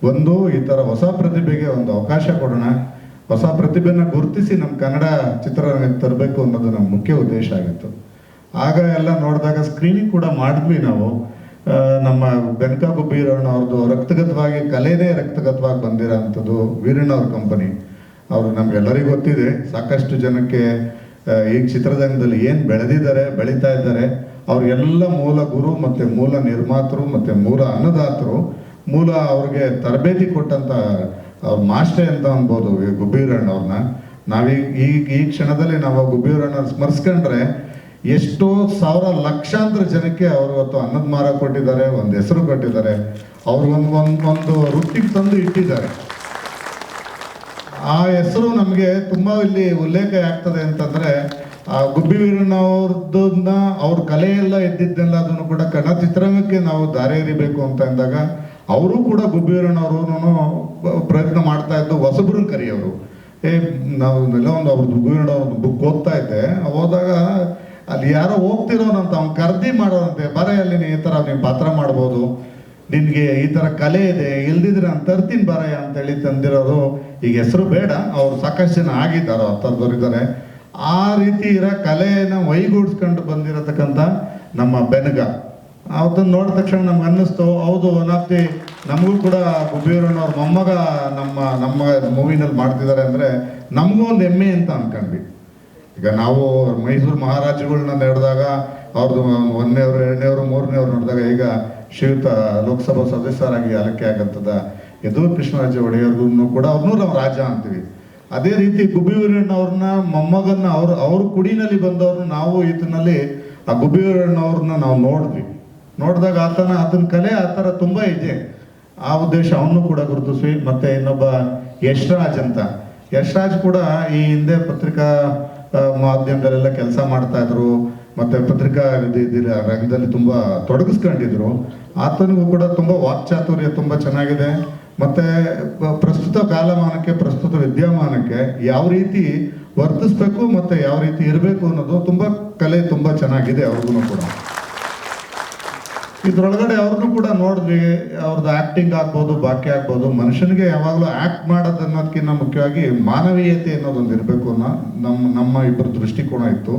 ಒಂದು ಈ ಥರ ಹೊಸ ಪ್ರತಿಭೆಗೆ ಒಂದು ಅವಕಾಶ ಕೊಡೋಣ, ಹೊಸ ಪ್ರತಿಭೆನ ಗುರುತಿಸಿ ನಮ್ಮ ಕನ್ನಡ ಚಿತ್ರರಂಗಕ್ಕೆ ತರಬೇಕು ಅನ್ನೋದು ನಮ್ಮ ಮುಖ್ಯ ಉದ್ದೇಶ ಆಗಿತ್ತು. ಆಗ ಎಲ್ಲ ನೋಡಿದಾಗ ಸ್ಕ್ರೀನಿಂಗ್ ಕೂಡ ಮಾಡಿದ್ವಿ ನಾವು. ನಮ್ಮ ಬೆನಕ ಬೀರಣ್ಣ ಅವ್ರದ್ದು ರಕ್ತಗತವಾಗಿ ಕಲೆನೇ ರಕ್ತಗತವಾಗಿ ಬಂದಿರೋ ಅಂಥದ್ದು ವೀರಣ್ಣ ಅವ್ರ ಕಂಪನಿ. ಅವರು ನಮ್ಗೆಲ್ಲರಿಗೂ ಗೊತ್ತಿದೆ, ಸಾಕಷ್ಟು ಜನಕ್ಕೆ ಈಗ ಚಿತ್ರರಂಗದಲ್ಲಿ ಏನು ಬೆಳೀತಾ ಇದ್ದಾರೆ. ಅವ್ರಿಗೆಲ್ಲ ಮೂಲ ಗುರು ಮತ್ತು ಮೂಲ ನಿರ್ಮಾತರು ಮತ್ತು ಮೂಲ ಅನ್ನದಾತರು, ಮೂಲ ಅವ್ರಿಗೆ ತರಬೇತಿ ಕೊಟ್ಟಂಥ ಅವ್ರ ಮಾಸ್ಟರ್ ಅಂತ ಅನ್ಬೋದು ಗುಬ್ಬೀರಣ್ಣ ಅವ್ರನ್ನ. ಈ ಕ್ಷಣದಲ್ಲಿ ನಾವು ಗುಬ್ಬೀರಣ್ಣ ಸ್ಮರಿಸ್ಕೊಂಡ್ರೆ ಎಷ್ಟೋ ಸಾವಿರ ಲಕ್ಷಾಂತರ ಜನಕ್ಕೆ ಅವರು ಇವತ್ತು ಅನ್ನದ ಮಾರ ಕೊಟ್ಟಿದ್ದಾರೆ, ಒಂದು ಹೆಸರು ಕೊಟ್ಟಿದ್ದಾರೆ, ಅವ್ರಿಗೊಂದು ವೃತ್ತಿಗೆ ತಂದು ಇಟ್ಟಿದ್ದಾರೆ. ಆ ಹೆಸರು ನಮಗೆ ತುಂಬ ಇಲ್ಲಿ ಉಲ್ಲೇಖ ಆಗ್ತದೆ ಅಂತಂದರೆ, ಆ ಗುಬ್ಬಿ ವೀರಣ್ಣ ಅವ್ರದ್ದನ್ನ ಅವ್ರ ಕಲೆಯೆಲ್ಲ ಇದ್ದಿದ್ದೆಲ್ಲ ಅದನ್ನು ಕೂಡ ಕನ್ನಡ ಚಿತ್ರರಂಗಕ್ಕೆ ನಾವು ದಾರಿ ಎರಿಬೇಕು ಅಂತ ಅಂದಾಗ ಅವರು ಕೂಡ ಗುಬ್ಬಿ ವೀರಣ್ಣ ಅವರು ಪ್ರಯತ್ನ ಮಾಡ್ತಾ ಇದ್ದು ಹೊಸಬ್ರನ್ನ ಕರೆಯೋರು. ನಾವು ಎಲ್ಲ ಒಂದು ಅವ್ರದ್ದು ಗುಬ್ಬಿ ವೀರಣ್ಣ ಅವ್ರದ್ದು ಬುಕ್ ಓದ್ತಾ ಇದ್ದೆ. ಹೋದಾಗ ಅಲ್ಲಿ ಯಾರೋ ಹೋಗ್ತಿರೋನಂತ ಅವ್ನು ಕರ್ದಿ ಮಾಡೋರಂತೆ, ಬರ ಅಲ್ಲಿ ಈ ಥರ ನೀವು ಪಾತ್ರ ಮಾಡ್ಬೋದು, ನಿನಗೆ ಈ ಥರ ಕಲೆ ಇದೆ, ಇಲ್ದಿದ್ರೆ ನಾನು ತರ್ತೀನಿ ಬರಯ್ಯ ಅಂತೇಳಿ ತಂದಿರೋರು. ಈಗ ಹೆಸರು ಬೇಡ, ಅವ್ರು ಸಾಕಷ್ಟು ಜನ ಆಗಿದ್ದಾರೆ, ಹತ್ತರದವರಿದ್ದಾರೆ. ಆ ರೀತಿ ಇರೋ ಕಲೆಯನ್ನು ವೈಗೂಡಿಸ್ಕೊಂಡು ಬಂದಿರತಕ್ಕಂಥ ನಮ್ಮ ಬೆನಗ ಅವತ್ತನ್ನು ನೋಡಿದ ತಕ್ಷಣ ನಮ್ಗೆ ಅನ್ನಿಸ್ತು, ಹೌದು ಒನ್ ಆಫ್ ದಿ ನಮಗೂ ಕೂಡ ಗುಬ್ಬೀರಣ್ಣ ಅವ್ರ ಮೊಮ್ಮಗ ನಮ್ಮ ಮೂವಿನಲ್ಲಿ ಮಾಡ್ತಿದ್ದಾರೆ ಅಂದರೆ ನಮಗೂ ಒಂದು ಹೆಮ್ಮೆ ಅಂತ ಅನ್ಕೊಂಡ್ವಿ. ಈಗ ನಾವು ಮೈಸೂರು ಮಹಾರಾಜರುಗಳನ್ನ ನೋಡಿದಾಗ ಅವ್ರದ್ದು 1ನೇವ್ರು 2ನೇವ್ರು 3ನೇವ್ರು ನೋಡಿದಾಗ, ಈಗ ಶ್ರೀಯುತ ಲೋಕಸಭಾ ಸದಸ್ಯರಾಗಿ ಆಯ್ಕೆ ಆಗಂತದ ಯದುವೀರ್ ಕೃಷ್ಣರಾಜ ಒಡೆಯರ್ಗೂ ಕೂಡ ಅವ್ರನ್ನೂ ನಾವು ರಾಜ ಅಂತೀವಿ. ಅದೇ ರೀತಿ ಗುಬ್ಬಿ ವೀರಣ್ಣ ಅವ್ರನ್ನ ಮೊಮ್ಮಗನ್ನ ಅವ್ರ ಕುಡಿನಲ್ಲಿ ಬಂದವ್ರನ್ನ ನಾವು ಈತನಲ್ಲಿ ಆ ಗುಬ್ಬಿ ವೀರಣ್ಣ ಅವ್ರನ್ನ ನಾವು ನೋಡಿದಾಗ ಆತನ ಕಲೆ ಆ ಥರ ತುಂಬ ಇದೆ. ಆ ಉದ್ದೇಶ ಅವನು ಕೂಡ ಗುರುತಿಸ್ವಿ. ಮತ್ತೆ ಇನ್ನೊಬ್ಬ ಯಶ್ರಾಜ್ ಅಂತ, ಯಶ್ರಾಜ್ ಕೂಡ ಈ ಹಿಂದೆ ಪತ್ರಿಕಾ ಮಾಧ್ಯಮದಲ್ಲೆಲ್ಲ ಕೆಲಸ ಮಾಡ್ತಾ ಇದ್ರು, ಮತ್ತೆ ಪತ್ರಿಕಾ ರಂಗದಲ್ಲಿ ತುಂಬ ತೊಡಗಿಸ್ಕೊಂಡಿದ್ರು. ಆತನಿಗೂ ಕೂಡ ತುಂಬ ವಾಕ್ಚಾತುರ್ಯ ತುಂಬ ಚೆನ್ನಾಗಿದೆ. ಮತ್ತು ಪ್ರಸ್ತುತ ಕಾಲಮಾನಕ್ಕೆ, ಪ್ರಸ್ತುತ ವಿದ್ಯಮಾನಕ್ಕೆ ಯಾವ ರೀತಿ ವರ್ತಿಸ್ಬೇಕು ಮತ್ತು ಯಾವ ರೀತಿ ಇರಬೇಕು ಅನ್ನೋದು ತುಂಬ ಕಲೆ ತುಂಬ ಚೆನ್ನಾಗಿದೆ ಅವ್ರಿಗೂ ಕೂಡ. ಇದ್ರೊಳಗಡೆ ಅವ್ರನ್ನೂ ಕೂಡ ನೋಡಿದ್ವಿ, ಅವ್ರದ್ದು ಆ್ಯಕ್ಟಿಂಗ್ ಆಗ್ಬೋದು, ಬಾಕಿ ಆಗ್ಬೋದು. ಮನುಷ್ಯನಿಗೆ ಯಾವಾಗಲೂ ಆ್ಯಕ್ಟ್ ಮಾಡೋದು ಅನ್ನೋದಕ್ಕಿಂತ ಮುಖ್ಯವಾಗಿ ಮಾನವೀಯತೆ ಅನ್ನೋದೊಂದು ಇರಬೇಕು ಅನ್ನೋ ನಮ್ಮ ಇಬ್ಬರ ದೃಷ್ಟಿಕೋನ ಇತ್ತು.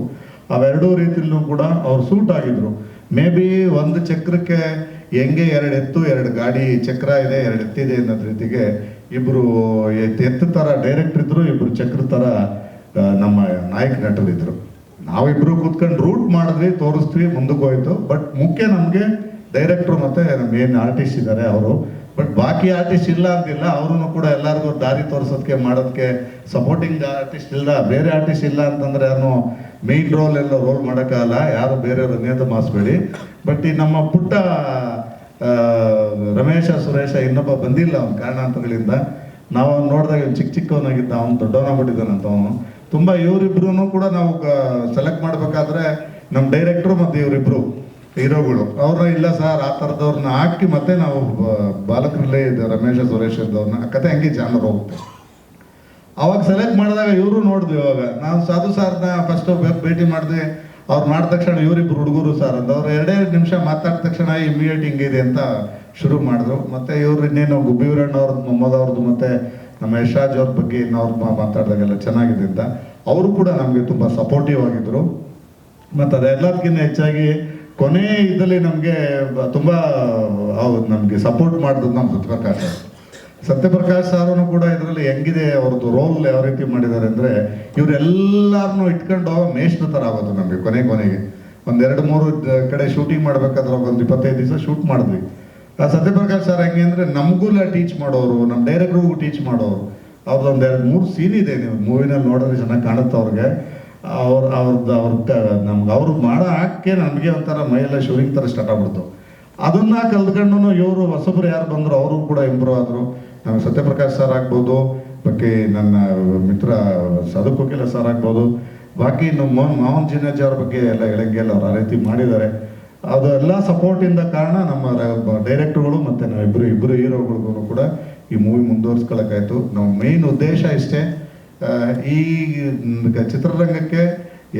ಅವೆರಡೂ ರೀತಿಯಲ್ಲೂ ಕೂಡ ಅವ್ರು ಸೂಟ್ ಆಗಿದ್ರು. ಮೇ ಬಿ ಒಂದು ಚಕ್ರಕ್ಕೆ ಹೆಂಗೆ 2 ಎತ್ತು 2 ಗಾಡಿ ಚಕ್ರ ಇದೆ, 2 ಎತ್ತಿದೆ ಅನ್ನೋದ್ ರೀತಿಗೆ ಇಬ್ಬರು ಎತ್ತು ಥರ ಡೈರೆಕ್ಟರ್ ಇದ್ರು, ಇಬ್ಬರು ಚಕ್ರ ಥರ ನಮ್ಮ ನಾಯಕ ನಟರಿದ್ರು. ನಾವಿಬ್ರು ಕೂತ್ಕೊಂಡು ರೂಟ್ ಮಾಡಿದ್ವಿ, ತೋರಿಸ್ತೀವಿ, ಮುಂದಕ್ಕೆ ಹೋಯ್ತು. ಬಟ್ ಮುಖ್ಯ ನಮಗೆ ಡೈರೆಕ್ಟ್ರು ಮತ್ತು ನಮ್ಮ ಏನು ಆರ್ಟಿಸ್ಟ್ ಇದ್ದಾರೆ ಅವರು. ಬಟ್ ಬಾಕಿ ಆರ್ಟಿಸ್ಟ್ ಇಲ್ಲ ಅಂತಿಲ್ಲ, ಅವ್ರೂ ಕೂಡ ಎಲ್ಲರಿಗೂ ದಾರಿ ತೋರಿಸೋದಕ್ಕೆ ಮಾಡೋದಕ್ಕೆ ಸಪೋರ್ಟಿಂಗ್ ಆರ್ಟಿಸ್ಟ್ ಇಲ್ಲ. ಬೇರೆ ಆರ್ಟಿಸ್ಟ್ ಇಲ್ಲ ಅಂತಂದರೆ ಯಾರು ಮೇಯ್ನ್ ರೋಲ್ ಎಲ್ಲ ರೋಲ್ ಮಾಡೋಕ್ಕಾಗಲ್ಲ, ಯಾರು ಬೇರೆಯವ್ರ ನೇತ ಮಾಸ್ಬೇಡಿ. ಬಟ್ ಈ ನಮ್ಮ ಪುಟ್ಟ ರಮೇಶ ಸುರೇಶ ಇನ್ನೊಬ್ಬ ಬಂದಿಲ್ಲ ಅವ್ನ ಕಾರಣಾಂತರಗಳಿಂದ. ನಾವು ನೋಡಿದಾಗ ಚಿಕ್ಕವನಾಗಿದ್ದ, ಅವ್ನು ದೊಡ್ಡವನಾಗ್ಬಿಟ್ಟಿದ್ದಾನಂತ. ಅವನು ತುಂಬ ಇವರಿಬ್ರು ಕೂಡ ನಾವು ಸೆಲೆಕ್ಟ್ ಮಾಡಬೇಕಾದ್ರೆ ನಮ್ಮ ಡೈರೆಕ್ಟ್ರು ಮತ್ತು ಇವರಿಬ್ರು ಹೀರೋಗಳು ಅವ್ರನ್ನ ಇಲ್ಲ ಸರ್ ಆ ಥರದವ್ರನ್ನ ಹಾಕಿ ಮತ್ತೆ ನಾವು ಬಾಲಕರಲ್ಲೇ ರಮೇಶ ಸುರೇಶ್ ಅವ್ರನ್ನ ಕತೆ ಹಂಗೆ ಜಾನರ್ ಹೋಗುತ್ತೆ. ಅವಾಗ ಸೆಲೆಕ್ಟ್ ಮಾಡಿದಾಗ ಇವರು ನೋಡಿದ್ವಿ. ಇವಾಗ ನಾವು ಸಾಧು ಸಾರ್ನ ಫಸ್ಟ್ ಭೇಟಿ ಮಾಡಿದ್ವಿ. ಅವ್ರು ಮಾಡಿದ ತಕ್ಷಣ ಇವರಿಬ್ರು ಹುಡುಗರು ಸರ್ ಅಂತ ಅವ್ರು 2 ನಿಮಿಷ ಮಾತಾಡಿದ ತಕ್ಷಣ ಇಮಿಡಿಯೇಟ್ ಹಿಂಗಿದೆ ಅಂತ ಶುರು ಮಾಡಿದ್ರು. ಮತ್ತು ಇವ್ರು ಇನ್ನೇನು ಗುಬ್ಬಿವರಣ್ಣ ಅವ್ರದ್ದು, ಮೊಹಮ್ಮದ್ ಅವ್ರದ್ದು, ಮತ್ತು ನಮ್ಮ ಯಶರಾಜ್ ಅವ್ರ ಬಗ್ಗೆ ಇನ್ನವ್ರು ಮಾತಾಡಿದಾಗೆಲ್ಲ ಚೆನ್ನಾಗಿದೆ ಅಂತ ಅವರು ಕೂಡ ನಮಗೆ ತುಂಬ ಸಪೋರ್ಟಿವ್ ಆಗಿದ್ರು. ಮತ್ತು ಅದೆಲ್ಲದಕ್ಕಿಂತ ಹೆಚ್ಚಾಗಿ ಕೊನೆ ಇದರಲ್ಲಿ ನಮಗೆ ತುಂಬ ನಮಗೆ ಸಪೋರ್ಟ್ ಮಾಡಿದ್ರು ನಮ್ಮ ಸತ್ಯಪ್ರಕಾಶ್ ಸಾರೂ ಕೂಡ ಇದರಲ್ಲಿ ಹೆಂಗಿದೆ ಅವ್ರದ್ದು ರೋಲ್ ಯಾವ ರೀತಿ ಮಾಡಿದ್ದಾರೆ ಅಂದರೆ, ಇವರೆಲ್ಲರನ್ನೂ ಇಟ್ಕೊಂಡು ಮೇಷ್ಟ್ರ ಥರ ಆಗೋದು ನಮಗೆ ಕೊನೆಗೆ. 1-2-3 ಕಡೆ ಶೂಟಿಂಗ್ ಮಾಡಬೇಕಾದ್ರೆ ಒಂದು 25 ದಿವಸ ಶೂಟ್ ಮಾಡಿದ್ವಿ. ಆ ಸತ್ಯಪ್ರಕಾಶ್ ಸರ್ ಹೆಂಗೆ ಅಂದರೆ ನಮಗೂ ಟೀಚ್ ಮಾಡೋರು, ನಮ್ಮ ಡೈರೆಕ್ಟ್ರಿಗೂ ಟೀಚ್ ಮಾಡೋರು. ಅವ್ರದ್ದು 1-2-3 ಸೀನ್ ಇದೆ, ನೀವು ಮೂವಿನಲ್ಲಿ ನೋಡಿದ್ರೆ ಚೆನ್ನಾಗಿ ಕಾಣುತ್ತೆ ಅವ್ರಿಗೆ. ನಮ್ಗೆ ಅವ್ರು ಮಾಡೋ ಆಕೆ ನಮಗೆ ಒಂಥರ ಮೈಯೆಲ್ಲ ಶೂರಿಂಗ್ ಥರ ಸ್ಟಾರ್ಟ್ ಆಗ್ಬಿಡ್ತು. ಅದನ್ನ ಕಲ್ತ್ಕೊಂಡು ಇವರು ಹೊಸಬ್ರು ಯಾರು ಬಂದರು ಅವರು ಕೂಡ ಇಂಪ್ರೂವ್ ಆದರು. ನಮಗೆ ಸತ್ಯಪ್ರಕಾಶ್ ಸರ್ ಆಗ್ಬೋದು, ಬಾಕಿ ನನ್ನ ಮಿತ್ರ ಸಾಧು ಕೋಕಿಲ ಸರ್ ಆಗ್ಬೋದು, ಬಾಕಿ ನಮ್ಮ ಮೋಹನ್ ಜಿನೇಜ್ ಅವ್ರ ಬಗ್ಗೆ ಎಲ್ಲ ಹೇಳಂಗೆಲ್ಲ ಅವ್ರು ಆ ರೀತಿ ಮಾಡಿದ್ದಾರೆ. ಅದು ಎಲ್ಲ ಸಪೋರ್ಟಿಂದ ಕಾರಣ ನಮ್ಮ ಡೈರೆಕ್ಟರ್ಗಳು ಮತ್ತು ನಾವಿಬ್ಬರು ಹೀರೋಗಳಿಗೂ ಕೂಡ ಈ ಮೂವಿ ಮುಂದುವರ್ಸ್ಕೊಳ್ಳೋಕ್ಕಾಯ್ತು. ನಮ್ಮ ಮೇಯ್ನ್ ಉದ್ದೇಶ ಇಷ್ಟೇ, ಈ ಚಿತ್ರರಂಗಕ್ಕೆ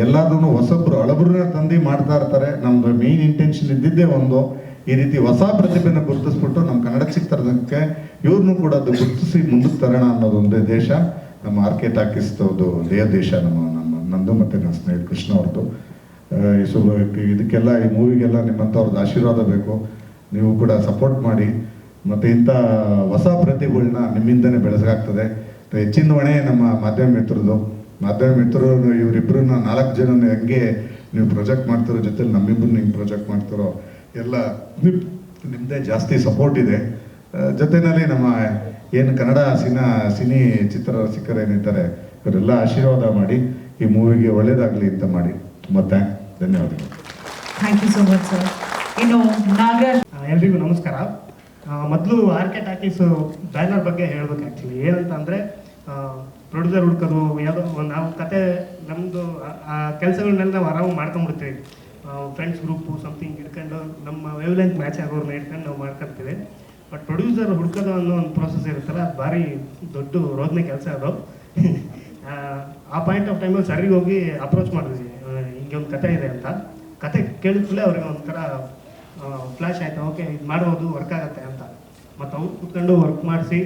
ಎಲ್ಲದೂ ಹೊಸಬ್ರು ಹಳಬ್ರನ್ನ ತಂದು ಮಾಡ್ತಾ ಇರ್ತಾರೆ. ನಮ್ಮದು ಮೇಯ್ನ್ ಇಂಟೆನ್ಷನ್ ಇದ್ದಿದ್ದೇ ಒಂದು, ಈ ರೀತಿ ಹೊಸ ಪ್ರತಿಭೆನ ಗುರುತಿಸ್ಬಿಟ್ಟು ನಮ್ಮ ಕನ್ನಡ ಚಿತ್ರರಂಗಕ್ಕೆ ಇವ್ರನ್ನೂ ಕೂಡ ಅದು ಗುರುತಿಸಿ ಮುಂದಕ್ಕೆ ತರೋಣ ಅನ್ನೋದೊಂದೇ ದೇಶ ನಮ್ಮ ಆರ್ಕೆ ಟಾಕೀಸ್ದು ದೇಶ ನಂದು ಮತ್ತು ನನ್ನ ಸ್ನೇಹಿತ ಕೃಷ್ಣ ಅವ್ರದ್ದು. ಇದಕ್ಕೆಲ್ಲ ಈ ಮೂವಿಗೆಲ್ಲ ನಿಮ್ಮಂಥವ್ರದ್ದು ಆಶೀರ್ವಾದ ಬೇಕು. ನೀವು ಕೂಡ ಸಪೋರ್ಟ್ ಮಾಡಿ ಮತ್ತು ಇಂಥ ಹೊಸ ಪ್ರತಿಭೆಗಳನ್ನ ನಿಮ್ಮಿಂದನೇ ಬೆಳೆಸಾಗ್ತದೆ. ಹೆಚ್ಚಿನ ಹೊಣೆ ನಮ್ಮ ಮಾಧ್ಯಮ ಮಿತ್ರರು ಇವರಿಬ್ಬರನ್ನ 4 ಜನ ಹೆಂಗೆ ನೀವು ಪ್ರಾಜೆಕ್ಟ್ ಮಾಡ್ತಿರೋ ಜೊತೆಲಿ ನಮ್ಮಿಬ್ಬರನ್ನ ಹಿಂಗೆ ಪ್ರಾಜೆಕ್ಟ್ ಮಾಡ್ತಿರೋ ಎಲ್ಲ ನಿಮ್ಮದೇ ಜಾಸ್ತಿ ಸಪೋರ್ಟ್ ಇದೆ. ಜೊತೆಯಲ್ಲಿ ನಮ್ಮ ಏನು ಕನ್ನಡ ಸಿನಿ ಚಿತ್ರ ರಸಿಕರು ಏನಿದ್ದಾರೆ ಇವರೆಲ್ಲ ಆಶೀರ್ವಾದ ಮಾಡಿ ಈ ಮೂವಿಗೆ ಒಳ್ಳೇದಾಗಲಿ ಅಂತ ಮಾಡಿ. ತುಂಬ ಧನ್ಯವಾದಗಳು. Thank you so much sir. ಇನ್ನು ನಾಗರಾಜ್. ಎಲ್ರಿಗೂ ನಮಸ್ಕಾರ. ಮೊದಲು ಆರ್ಕೆ ಟಾಕೀಸ್ ಬ್ಯಾನರ್ ಬಗ್ಗೆ ಹೇಳ್ಬೇಕು. ಆ್ಯಕ್ಚುಲಿ ಏನಂತ ಅಂದರೆ ಪ್ರೊಡ್ಯೂಸರ್ ಹುಡ್ಕೋದು ಯಾವುದೋ ನಾವು ಕತೆ ನಮ್ಮದು ಕೆಲಸಗಳನ್ನೆಲ್ಲ ನಾವು ಆರಾಮಾಗಿ ಮಾಡ್ಕೊಂಡ್ಬಿಡ್ತೀವಿ. ಫ್ರೆಂಡ್ಸ್ ಗ್ರೂಪು ಸಮಥಿಂಗ್ ಹಿಡ್ಕೊಂಡು ನಮ್ಮ ವೇವ್ ಲೆಂತ್ ಮ್ಯಾಚ್ ಆಗೋರನ್ನ ಹಿಡ್ಕೊಂಡು ನಾವು ಮಾಡ್ಕೊತೀವಿ. ಬಟ್ ಪ್ರೊಡ್ಯೂಸರ್ ಹುಡ್ಕೋದು ಅನ್ನೋ ಒಂದು ಪ್ರೋಸೆಸ್ ಇರುತ್ತಲ್ಲ, ಅದು ಭಾರಿ ದೊಡ್ಡ ರೋದನೆ ಕೆಲಸ ಅದು. ಆ ಪಾಯಿಂಟ್ ಆಫ್ ಟೈಮಲ್ಲಿ ಸರಿಗೆ ಹೋಗಿ ಅಪ್ರೋಚ್ ಮಾಡಿದ್ವಿ, ಹಿಂಗೆ ಒಂದು ಕತೆ ಇದೆ ಅಂತ. ಕತೆ ಕೇಳಿದ್ಮೇಲೆ ಅವ್ರಿಗೆ ಒಂಥರ ಫ್ಲ್ಯಾಶ್ ಆಯಿತು, ಓಕೆ ಇದು ಮಾಡ್ಬೋದು, ವರ್ಕ್ ಆಗುತ್ತೆ ಅಂತ. ಮತ್ತು ಅವ್ರು ಕೂತ್ಕೊಂಡು ವರ್ಕ್ ಮಾಡಿಸಿ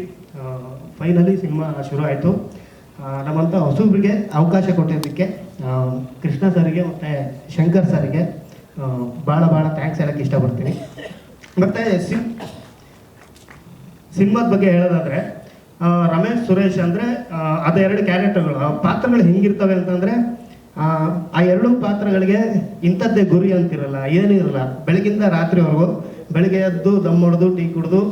ಫೈನಲಿ ಸಿನಿಮಾ ಶುರು ಆಯಿತು. ನಮ್ಮಂಥ ಹೊಸಬ್ರಿಗೆ ಅವಕಾಶ ಕೊಟ್ಟಿದ್ದಕ್ಕೆ ಕೃಷ್ಣ ಸರಿಗೆ ಮತ್ತು ಶಂಕರ್ ಸರಿಗೆ ಭಾಳ ಥ್ಯಾಂಕ್ಸ್ ಹೇಳೋಕ್ಕೆ ಇಷ್ಟಪಡ್ತೀನಿ. ಮತ್ತು ಸಿನಿಮಾದ ಬಗ್ಗೆ ಹೇಳೋದಾದರೆ ರಮೇಶ್ ಸುರೇಶ್ ಅಂದರೆ ಅದು 2 ಕ್ಯಾರೆಕ್ಟರ್ಗಳು. ಆ ಪಾತ್ರಗಳು ಹೆಂಗಿರ್ತವೆ ಅಂತಂದರೆ, ಆ 2 ಪಾತ್ರಗಳಿಗೆ ಇಂಥದ್ದೇ ಗುರಿ ಅಂತಿರಲ್ಲ, ಏನೂ ಇರಲ್ಲ. ಬೆಳಗಿಂದ ರಾತ್ರಿವರೆಗೂ ಬೆಳಗ್ಗೆ ಎದ್ದು ದಮ್ ಹೊಡೆದು ಟೀ ಕುಡಿದು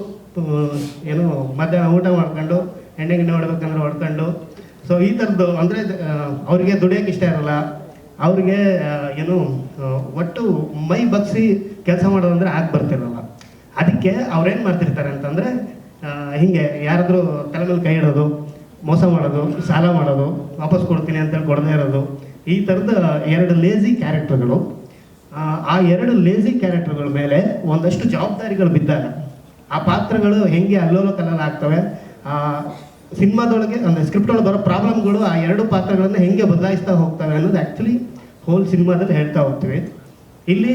ಏನು ಮಧ್ಯಾಹ್ನ ಊಟ ಮಾಡ್ಕೊಂಡು ಎಣ್ಣೆ ಗಿಣ್ಣೆ ಹೊಡ್ಬೇಕಂದ್ರೆ ಹೊಡ್ಕೊಂಡು, ಸೊ ಈ ಥರದ್ದು. ಅಂದರೆ ಅವ್ರಿಗೆ ದುಡಿಯೋಕೆ ಇಷ್ಟ ಇರಲ್ಲ, ಅವ್ರಿಗೆ ಏನು ಒಟ್ಟು ಮೈ ಬಗ್ಸಿ ಕೆಲಸ ಮಾಡೋದಂದರೆ ಆಗಿ ಬರ್ತಿರಲ್ಲ. ಅದಕ್ಕೆ ಅವ್ರೇನು ಮಾಡ್ತಿರ್ತಾರೆ ಅಂತಂದರೆ, ಹೀಗೆ ಯಾರಾದರೂ ತಲೆ ಮೇಲೆ ಕೈ ಇಡೋದು, ಮೋಸ ಮಾಡೋದು, ಸಾಲ ಮಾಡೋದು, ವಾಪಸ್ ಕೊಡ್ತೀನಿ ಅಂತೇಳಿ ಕೊಡದೇ ಇರೋದು, ಈ ಥರದ 2 ಲೇಜಿ ಕ್ಯಾರೆಕ್ಟರ್ಗಳು. ಆ 2 ಲೇಜಿ ಕ್ಯಾರೆಕ್ಟರ್ಗಳ ಮೇಲೆ ಒಂದಷ್ಟು ಜವಾಬ್ದಾರಿಗಳು ಬಿದ್ದಾಗ ಆ ಪಾತ್ರಗಳು ಹೆಂಗೆ ಅಲ್ಲೋಲ ಕಲ್ಲೋಲ ಆಗ್ತವೆ, ಆ ಸಿನಿಮಾದೊಳಗೆ ಅಂದರೆ ಸ್ಕ್ರಿಪ್ಟ್ ಒಳಗೆ ಬರೋ ಪ್ರಾಬ್ಲಮ್ಗಳು ಆ ಎರಡು ಪಾತ್ರಗಳನ್ನು ಹೆಂಗೆ ಬದಲಾಯಿಸ್ತಾ ಹೋಗ್ತವೆ ಅನ್ನೋದು ಆ್ಯಕ್ಚುಲಿ ಹೋಲ್ ಸಿನಿಮಾದಲ್ಲಿ ಹೇಳ್ತಾ ಹೋಗ್ತೀವಿ. ಇಲ್ಲಿ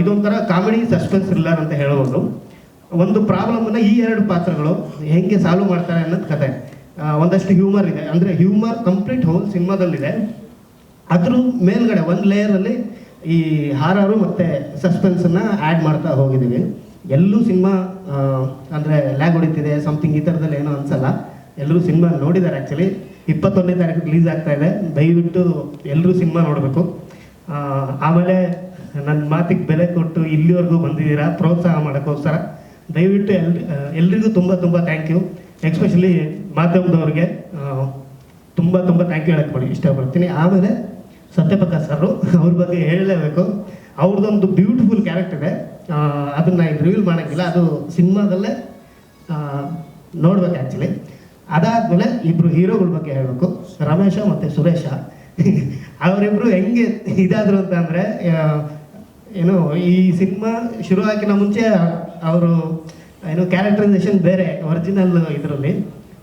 ಇದೊಂಥರ ಕಾಮಿಡಿ ಸಸ್ಪೆನ್ಸ್ ಥ್ರಿಲ್ಲರ್ ಅಂತ ಹೇಳ್ಬೋದು. ಒಂದು ಪ್ರಾಬ್ಲಮನ್ನು ಈ ಎರಡು ಪಾತ್ರಗಳು ಹೆಂಗೆ ಸಾಲ್ವ್ ಮಾಡ್ತಾರೆ ಅನ್ನೋದು ಕತೆ. ಒಂದಷ್ಟು ಹ್ಯೂಮರ್ ಇದೆ, ಅಂದರೆ ಹ್ಯೂಮರ್ ಕಂಪ್ಲೀಟ್ ಹೋಲ್ ಸಿನಿಮಾದಲ್ಲಿದೆ. ಅದ್ರ ಮೇಲ್ಗಡೆ ಒಂದು ಲೇಯರಲ್ಲಿ ಈ ಹಾರರು ಮತ್ತು ಸಸ್ಪೆನ್ಸನ್ನು ಆ್ಯಡ್ ಮಾಡ್ತಾ ಹೋಗಿದ್ದೀವಿ. ಎಲ್ಲೂ ಸಿನಿಮಾ ಅಂದರೆ ಲ್ಯಾಗ್ ಹೊಡಿತಿದೆ ಸಮಥಿಂಗ್ ಈ ಥರದಲ್ಲಿ ಏನೋ ಅನಿಸಲ್ಲ. ಎಲ್ಲರೂ ಸಿನಿಮಾ ನೋಡಿದ್ದಾರೆ. ಆ್ಯಕ್ಚುಲಿ 21ನೇ ತಾರೀಕು ರಿಲೀಸ್ ಆಗ್ತಾ ಇದೆ, ದಯವಿಟ್ಟು ಎಲ್ಲರೂ ಸಿನಿಮಾ ನೋಡಬೇಕು. ಆಮೇಲೆ ನನ್ನ ಮಾತಿಗೆ ಬೆಲೆ ಕೊಟ್ಟು ಇಲ್ಲಿವರೆಗೂ ಬಂದಿದ್ದೀರಾ ಪ್ರೋತ್ಸಾಹ ಮಾಡೋಕ್ಕೋಸ್ಕರ ದಯವಿಟ್ಟು ಎಲ್ರಿಗೂ ತುಂಬ ತುಂಬ ಥ್ಯಾಂಕ್ ಯು. ಎಸ್ಪೆಷಲಿ ಮಾಧ್ಯಮದವ್ರಿಗೆ ತುಂಬ ತುಂಬ ಥ್ಯಾಂಕ್ ಯು ಹೇಳಕ್ಕೆ ಇಷ್ಟಪಡ್ತೀನಿ. ಆಮೇಲೆ ಸತ್ಯಪ್ರಕಾಶ್ ಸರ್ ಅವ್ರ ಬಗ್ಗೆ ಹೇಳಲೇಬೇಕು. ಅವ್ರದ್ದೊಂದು ಬ್ಯೂಟಿಫುಲ್ ಕ್ಯಾರೆಕ್ಟರ್ ಇದೆ, ಅದನ್ನು ಇಲ್ಲಿ ರಿವೀಲ್ ಮಾಡೋಕ್ಕಿಲ್ಲ, ಅದು ಸಿನಿಮಾದಲ್ಲೇ ನೋಡ್ಬೇಕು ಆ್ಯಕ್ಚುಲಿ. ಅದಾದಮೇಲೆ ಇಬ್ಬರು ಹೀರೋಗಳ ಬಗ್ಗೆ ಹೇಳಬೇಕು, ರಮೇಶ ಮತ್ತು ಸುರೇಶ. ಅವರಿಬ್ಬರು ಹೆಂಗೆ ಇದಾದರು ಅಂತ ಅಂದರೆ, ಏನು ಈ ಸಿನಿಮಾ ಶುರು ಆಗಿನ ಮುಂಚೆ ಅವರು ಏನು ಕ್ಯಾರೆಕ್ಟರೈಸೇಷನ್ ಬೇರೆ ಒರಿಜಿನಲ್ ಇದರಲ್ಲಿ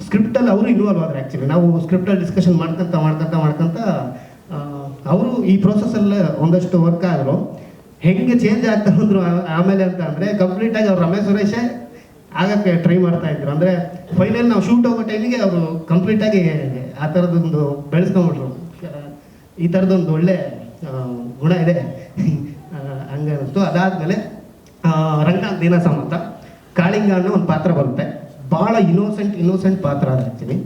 ಸ್ಕ್ರಿಪ್ಟಲ್ಲಿ ಅವರು ಇನ್ವಾಲ್ವ್ ಆದ್ರು. ಆ್ಯಕ್ಚುಲಿ ನಾವು ಸ್ಕ್ರಿಪ್ಟಲ್ಲಿ ಡಿಸ್ಕಷನ್ ಮಾಡ್ಕೊಂತ ಅವರು ಈ ಪ್ರೋಸೆಸ್ಸಲ್ಲೇ ಒಂದಷ್ಟು ವರ್ಕ್ ಆದರು. ಹೆಂಗೆ ಚೇಂಜ್ ಆಗ್ತಾ ಬಂದರು ಆಮೇಲೆ ಅಂತ ಅಂದರೆ ಕಂಪ್ಲೀಟಾಗಿ ಅವ್ರು ರಮೇಶ್ ಸುರೇಶೇ ಆಗಕ್ಕೆ ಟ್ರೈ ಮಾಡ್ತಾ ಇದ್ರು. ಅಂದರೆ ಫೈನಲ್ ನಾವು ಶೂಟ್ ಹೋಗೋ ಟೈಮಿಗೆ ಅವರು ಕಂಪ್ಲೀಟಾಗಿ ಆ ಥರದೊಂದು ಬೆಳೆಸ್ಕೊಂಬಿಟ್ರು. ಈ ಥರದೊಂದು ಒಳ್ಳೆ ಗುಣ ಇದೆ ಹಂಗೆ ಅನ್ನಿಸ್ತು. ಅದಾದಮೇಲೆ ರಂಗನಾಥ್ ನೀನಾಸಂ ಅಂತ ಕಾಳಿಂಗ ಅನ್ನೋ ಒಂದು ಪಾತ್ರ ಬರುತ್ತೆ. ಭಾಳ ಇನ್ನೋಸೆಂಟ್ ಪಾತ್ರ ಅದು ಆ್ಯಕ್ಚುಲಿ.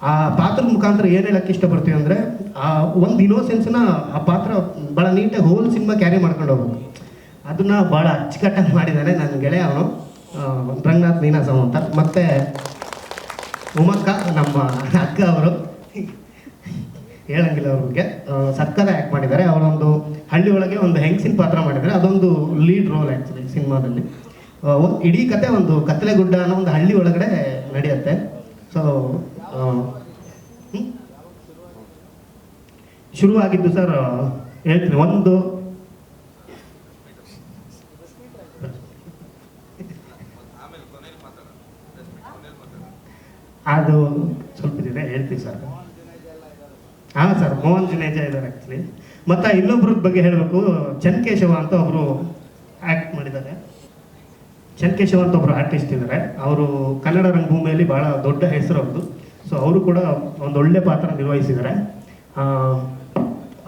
ಆ ಪಾತ್ರದ ಮುಖಾಂತರ ಏನು ಹೇಳಕ್ಕೆ ಇಷ್ಟಪಡ್ತೀವಿ ಅಂದರೆ, ಆ ಒಂದು ಇನ್ನೋಸೆನ್ಸ್ನ ಆ ಪಾತ್ರ ಭಾಳ ನೀಟಾಗಿ ಹೋಲ್ ಸಿನಿಮಾ ಕ್ಯಾರಿ ಮಾಡ್ಕೊಂಡು ಹೋಗೋದು, ಅದನ್ನು ಭಾಳ ಅಚ್ಚುಕಟ್ಟಾಗಿ ಮಾಡಿದ್ದಾನೆ ನನ್ನ ಗೆಳೆಯ ಅವನು ರಂಗನಾಥ್ ನೀನಾಸಂ ಅಂತ. ಮತ್ತು ಉಮಕ್ಕ ನಮ್ಮ ಅಕ್ಕ ಅವರು ಹೇಳಂಗಿಲ್ಲ ಅವ್ರ ಬಗ್ಗೆ ಸಕ್ಕದ ಆ್ಯಕ್ಟ್ ಮಾಡಿದ್ದಾರೆ. ಅವರೊಂದು ಹಳ್ಳಿ ಒಳಗೆ ಒಂದು ಹೆಂಗಸಿನ ಪಾತ್ರ ಮಾಡಿದ್ದಾರೆ, ಅದೊಂದು ಲೀಡ್ ರೋಲ್ ಆ್ಯಕ್ಚುಲಿ ಸಿನಿಮಾದಲ್ಲಿ. ಇಡೀ ಕತೆ ಒಂದು ಕತ್ತಲೆಗುಡ್ಡ ಅನ್ನೋ ಒಂದು ಹಳ್ಳಿ ಒಳಗಡೆ ನಡೆಯುತ್ತೆ. ಸೊ ಶುರುವಾಗಿದ್ದು ಸರ್ ಹೇಳ್ತೀನಿ, ಒಂದು ಅದು ಸ್ವಲ್ಪ ಇದೆ ಹೇಳ್ತೀವಿ ಸರ್. ಹಾಂ ಸರ್, ಮೋಹನ್ ಜುನೇಜಾ ಇದ್ದಾರೆ ಆ್ಯಕ್ಚುಲಿ. ಮತ್ತು ಇನ್ನೊಬ್ರ ಬಗ್ಗೆ ಹೇಳಬೇಕು, ಚನ್ಕೇಶವ ಅಂತ ಒಬ್ಬರು ಆ್ಯಕ್ಟ್ ಮಾಡಿದ್ದಾರೆ. ಚನ್ಕೇಶವ ಅಂತ ಒಬ್ಬರು ಆರ್ಟಿಸ್ಟ್ ಇದ್ದಾರೆ. ಅವರು ಕನ್ನಡ ರಂಗಭೂಮಿಯಲ್ಲಿ ಭಾಳ ದೊಡ್ಡ ಹೆಸರು ಅವ್ರದ್ದು. ಸೊ ಅವರು ಕೂಡ ಒಂದು ಒಳ್ಳೆ ಪಾತ್ರ ನಿರ್ವಹಿಸಿದ್ದಾರೆ.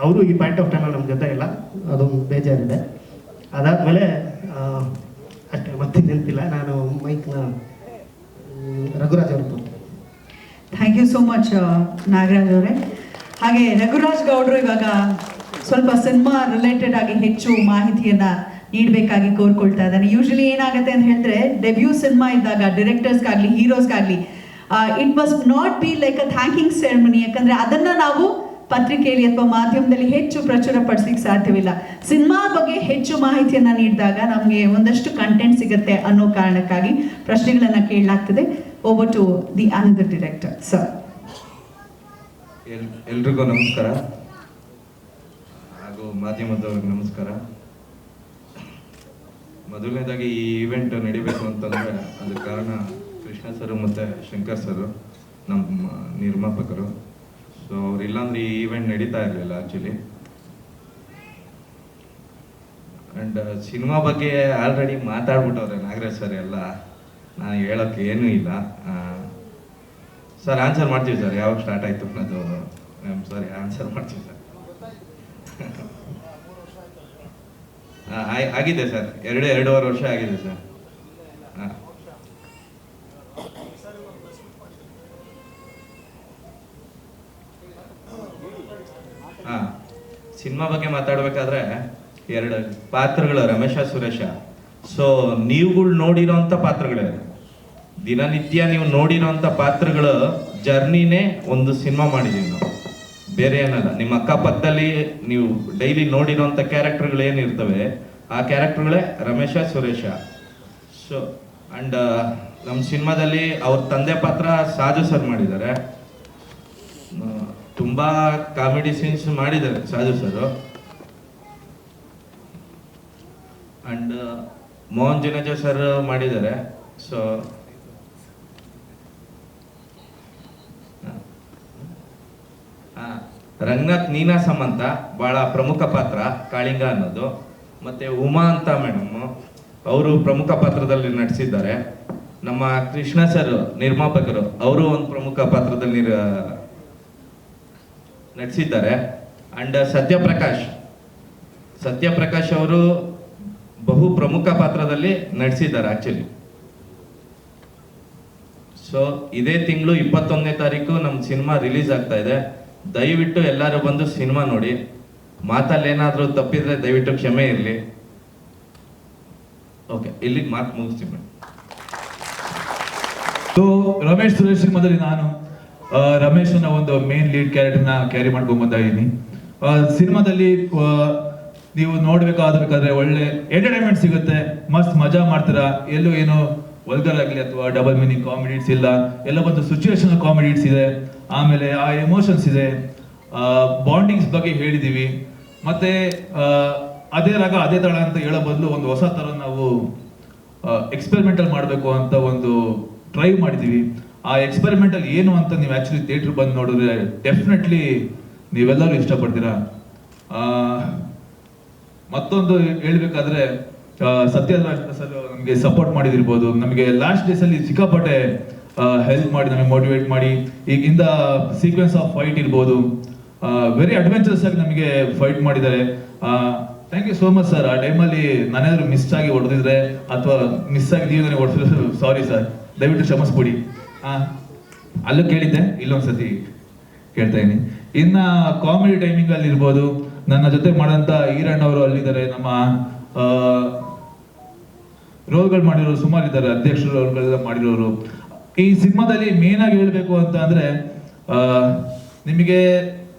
ಅವರು ಈ ಪಾಯಿಂಟ್ ಆಫ್ ಟೈಮಲ್ಲಿ ನಮ್ಮ ಜೊತೆ ಇಲ್ಲ, ಅದೊಂದು ಬೇಜಾರಿದೆ. ಅದಾದಮೇಲೆ ಅಷ್ಟೇ, ಮತ್ತೆ ನೆನಪಿಲ್ಲ. ನಾನು ಮೈಕ್ನ ರಘುರಾಜ್ ಅವ್ರಿಗೆ. Thank you so much Nagaraj ಅವರೇ. ಹಾಗೆ ರಘುರಾಜ್ ಗೌಡರು ಇವಾಗ ಸ್ವಲ್ಪ ಸಿನಿಮಾ ರಿಲೇಟೆಡ್ ಆಗಿ ಹೆಚ್ಚು ಮಾಹಿತಿಯನ್ನ ನೀಡಬೇಕಾಗಿ ಕೋರ್ಕೊಳ್ತಾ ಇದ್ದಾನೆ. ಯೂಶಲಿ ಏನಾಗುತ್ತೆ ಅಂತ ಹೇಳಿದ್ರೆ, ಡೆಬ್ಯೂ ಸಿನಿಮಾ ಇದ್ದಾಗ ಡೈರೆಕ್ಟರ್ಸ್ಗಾಗಲಿ ಹೀರೋಸ್ಗಾಗಲಿ it must not be like a thanking ceremony. ಯಾಕಂದ್ರೆ ಅದನ್ನ ನಾವು ಪತ್ರಿಕೆಯಲ್ಲಿ ಅಥವಾ ಮಾಧ್ಯಮದಲ್ಲಿ ಹೆಚ್ಚು ಪ್ರಚುರ ಪಡಿಸ್ಲಿಕ್ಕೆ ಸಾಧ್ಯವಿಲ್ಲ. ಸಿನಿಮಾ ಬಗ್ಗೆ ಹೆಚ್ಚು ಮಾಹಿತಿಯನ್ನ ನೀಡಿದಾಗ ನಮಗೆ ಒಂದಷ್ಟು ಕಂಟೆಂಟ್ ಸಿಗುತ್ತೆ ಅನ್ನೋ ಕಾರಣಕ್ಕಾಗಿ ಪ್ರಶ್ನೆಗಳನ್ನ ಕೇಳಲಾಗ್ತದೆ. Over to the another director sir. ಎಲ್ರಿಗೂ ನಮಸ್ಕಾರ ಹಾಗೂ ಮಾಧ್ಯಮದವ್ರಿಗೆ ನಮಸ್ಕಾರ. ಮೊದಲನೇದಾಗಿ ಈ ಇವೆಂಟ್ ನಡಿಬೇಕು ಅಂತಂದರೆ ಅದಕ್ಕೆ ಕಾರಣ ಕೃಷ್ಣ ಸರ್ ಮತ್ತು ಶಂಕರ್ ಸರ್, ನಮ್ಮ ನಿರ್ಮಾಪಕರು. ಸೊ ಅವರಿಲ್ಲಾಂದ್ರೆ ಈ ಈವೆಂಟ್ ನಡೀತಾ ಇರಲಿಲ್ಲ ಆ್ಯಕ್ಚುಲಿ. ಆ್ಯಂಡ್ ಸಿನಿಮಾ ಬಗ್ಗೆ ಆಲ್ರೆಡಿ ಮಾತಾಡ್ಬಿಟ್ಟವ್ರೆ ನಾಗರಾಜ್ ಸರ್ ಎಲ್ಲ, ನಾನು ಹೇಳೋಕ್ಕೆ ಏನೂ ಇಲ್ಲ. ಸರ್ ಆನ್ಸರ್ ಮಾಡ್ತೀವಿ ಸರ್, ಯಾವಾಗ ಸ್ಟಾರ್ಟ್ ಆಯಿತು ಅನ್ನೋದು ಸಾರಿ ಆನ್ಸರ್ ಮಾಡ್ತೀವಿ ಸರ್. ಆಗಿದೆ ಸರ್, ಎರಡೂವರೆ ವರ್ಷ ಆಗಿದೆ ಸರ್. ಹಾಂ ಸಿನಿಮಾ ಬಗ್ಗೆ ಮಾತಾಡ್ಬೇಕಾದ್ರೆ ಎರಡು ಪಾತ್ರಗಳು ರಮೇಶ ಸುರೇಶ. ಸೊ ನೀವುಗಳು ನೋಡಿರೋಂಥ ಪಾತ್ರಗಳೇ, ದಿನನಿತ್ಯ ನೀವು ನೋಡಿರೋಂಥ ಪಾತ್ರಗಳ ಜರ್ನಿನೇ ಒಂದು ಸಿನಿಮಾ ಮಾಡಿದ್ದೀವಿ ನಾವು, ಬೇರೆ ಏನಲ್ಲ. ನಿಮ್ಮ ಅಕ್ಕಪಕ್ಕದಲ್ಲಿ ನೀವು ಡೈಲಿ ನೋಡಿರೋಂಥ ಕ್ಯಾರೆಕ್ಟರ್ಗಳು ಏನಿರ್ತವೆ ಆ ಕ್ಯಾರೆಕ್ಟರ್ಗಳೇ ರಮೇಶ ಸುರೇಶ. ಸೊ ಆ್ಯಂಡ್ ನಮ್ಮ ಸಿನಿಮಾದಲ್ಲಿ ಅವ್ರ ತಂದೆ ಪಾತ್ರ ಸಾಜು ಸರ್ ಮಾಡಿದ್ದಾರೆ. ತುಂಬ ಕಾಮಿಡಿ ಸೀನ್ಸ್ ಮಾಡಿದ್ದಾರೆ Saju sir. And Mohan Juneja sir ಮಾಡಿದ್ದಾರೆ. ಸೊ ರಂಗನಾಥ್ ನೀನಾಸಂ ಅಂತ ಬಹಳ ಪ್ರಮುಖ ಪಾತ್ರ ಕಾಳಿಂಗ ಅನ್ನೋದು. ಮತ್ತೆ ಉಮಾ ಅಂತ ಮೇಡಮ್, ಅವರು ಪ್ರಮುಖ ಪಾತ್ರದಲ್ಲಿ ನಟಿಸಿದ್ದಾರೆ. ನಮ್ಮ ಕೃಷ್ಣ ಸರ್ ನಿರ್ಮಾಪಕರು, ಅವರು ಒಂದು ಪ್ರಮುಖ ಪಾತ್ರದಲ್ಲಿ ನಟಿಸಿದ್ದಾರೆ. ಅಂಡ್ ಸತ್ಯಪ್ರಕಾಶ್ ಅವರು ಬಹು ಪ್ರಮುಖ ಪಾತ್ರದಲ್ಲಿ ನಟಿಸಿದ್ದಾರೆ ಆಕ್ಚುಲಿ. ಸೊ ಇದೇ ತಿಂಗಳು 21ನೇ ತಾರೀಕು ನಮ್ಮ ಸಿನಿಮಾ ರಿಲೀಸ್ ಆಗ್ತಾ ಇದೆ. ದಯವಿಟ್ಟು ಎಲ್ಲರೂ ಬಂದು ಸಿನಿಮಾ ನೋಡಿ. ಮಾತಲ್ಲಿ ಏನಾದರೂ ತಪ್ಪಿದ್ರೆ ದಯವಿಟ್ಟು ಕ್ಷಮೆ ಇರಲಿ. ಓಕೆ, ಇಲ್ಲಿಗೆ ಮಾತು ಮುಗಿಸ್ತೀವಿ. ಸೊ ರಮೇಶ್ ಸುರೇಶ್ ಸಿನಿಮಾದಲ್ಲಿ ನಾನು ರಮೇಶನ ಒಂದು ಮೇನ್ ಲೀಡ್ ಕ್ಯಾರೆಕ್ಟರ್ನ ಕ್ಯಾರಿ ಮಾಡ್ಕೊಂಡು ಬಂದಿದ್ದೀನಿ. ಸಿನಿಮಾದಲ್ಲಿ ನೀವು ನೋಡ್ಬೇಕಾದ್ರೆ ಒಳ್ಳೆ ಎಂಟರ್ಟೈನ್ಮೆಂಟ್ ಸಿಗುತ್ತೆ, ಮಸ್ತ್ ಮಜಾ ಮಾಡ್ತೀರಾ. ಎಲ್ಲೂ ಏನು ವಲ್ಗರ್ ಆಗಲಿ ಅಥವಾ ಡಬಲ್ ಮೀನಿಂಗ್ ಕಾಮಿಡೀಸ್ ಇಲ್ಲ, ಎಲ್ಲ ಒಂದು ಸಿಚುವೇಶನಲ್ ಕಾಮಿಡೀಸ್ ಇದೆ. ಆಮೇಲೆ ಆ ಎಮೋಷನ್ಸ್ ಇದೆ, ಬಾಂಡಿಂಗ್ಸ್ ಬಗ್ಗೆ ಹೇಳಿದ್ದೀವಿ. ಮತ್ತೆ ಅದೇ ರಾಗ ಅದೇ ತಾಳ ಅಂತ ಹೇಳೋ ಬದಲು ಒಂದು ಹೊಸ ಥರ ನಾವು ಎಕ್ಸ್ಪೆರಿಮೆಂಟಲ್ ಮಾಡಬೇಕು ಅಂತ ಒಂದು ಟ್ರೈ ಮಾಡಿದ್ದೀವಿ. ಆ ಎಕ್ಸ್ಪೆರಿಮೆಂಟಲ್ ಏನು ಅಂತ ನೀವು ಆ್ಯಕ್ಚುಲಿ ಥಿಯೇಟ್ರ್ ಬಂದು ನೋಡಿದ್ರೆ ಡೆಫಿನೆಟ್ಲಿ ನೀವೆಲ್ಲರೂ ಇಷ್ಟಪಡ್ತೀರಾ. ಮತ್ತೊಂದು ಹೇಳ್ಬೇಕಾದ್ರೆ ಸತ್ಯರಾಜ್ ಸರ್ ನಮಗೆ ಸಪೋರ್ಟ್ ಮಾಡಿದಿರ್ಬೋದು. ನಮಗೆ ಲಾಸ್ಟ್ ಡೇಸಲ್ಲಿ ಸಿಕ್ಕಾಪಟ್ಟೆ ಹೆಲ್ಪ್ ಮಾಡಿ, ನಮಗೆ ಮೋಟಿವೇಟ್ ಮಾಡಿ, ಈಗಿಂದ ಸೀಕ್ವೆನ್ಸ್ ಆಫ್ ಫೈಟ್ ಇರ್ಬೋದು, ವೆರಿ ಅಡ್ವೆಂಚರಸ್ ಆಗಿ ನಮಗೆ ಫೈಟ್ ಮಾಡಿದ್ದಾರೆ. Thank you so much sir. ಆ ಟೈಮಲ್ಲಿ ನಾನೇನಾದ್ರು ಮಿಸ್ ಆಗಿ ಹೊಡೆದಿದ್ರೆ ಅಥವಾ ಮಿಸ್ ಆಗಿ ನೀವು ನನಗೆ ಹೊಡೆಸಿದ್ರೆ ಸಾರಿ ಸರ್, ದಯವಿಟ್ಟು ಕ್ಷಮಿಸ್ಬಿಡಿ. ಅಲ್ಲೂ ಕೇಳಿದ್ದೆ, ಇಲ್ಲೊಂದ್ಸತಿ ಕೇಳ್ತಾ ಇದ್ದೀನಿ. ಇನ್ನ ಕಾಮಿಡಿ ಟೈಮಿಂಗ್ ಅಲ್ಲಿ ಇರ್ಬೋದು, ನನ್ನ ಜೊತೆ ಮಾಡೋಂಥ ಈರಣ್ಣ ಅವರು ಅಲ್ಲಿದ್ದಾರೆ. ನಮ್ಮ ರೋಲ್ಗಳು ಮಾಡಿರೋರು ಸುಮಾರು ಇದ್ದಾರೆ, ಅಧ್ಯಕ್ಷರು ರೋಲ್ಗಳೆಲ್ಲ ಮಾಡಿರೋರು. ಈ ಸಿನಿಮಾದಲ್ಲಿ ಮೇನ್ ಆಗಿ ಹೇಳ್ಬೇಕು ಅಂತ ಅಂದ್ರೆ, ನಿಮಗೆ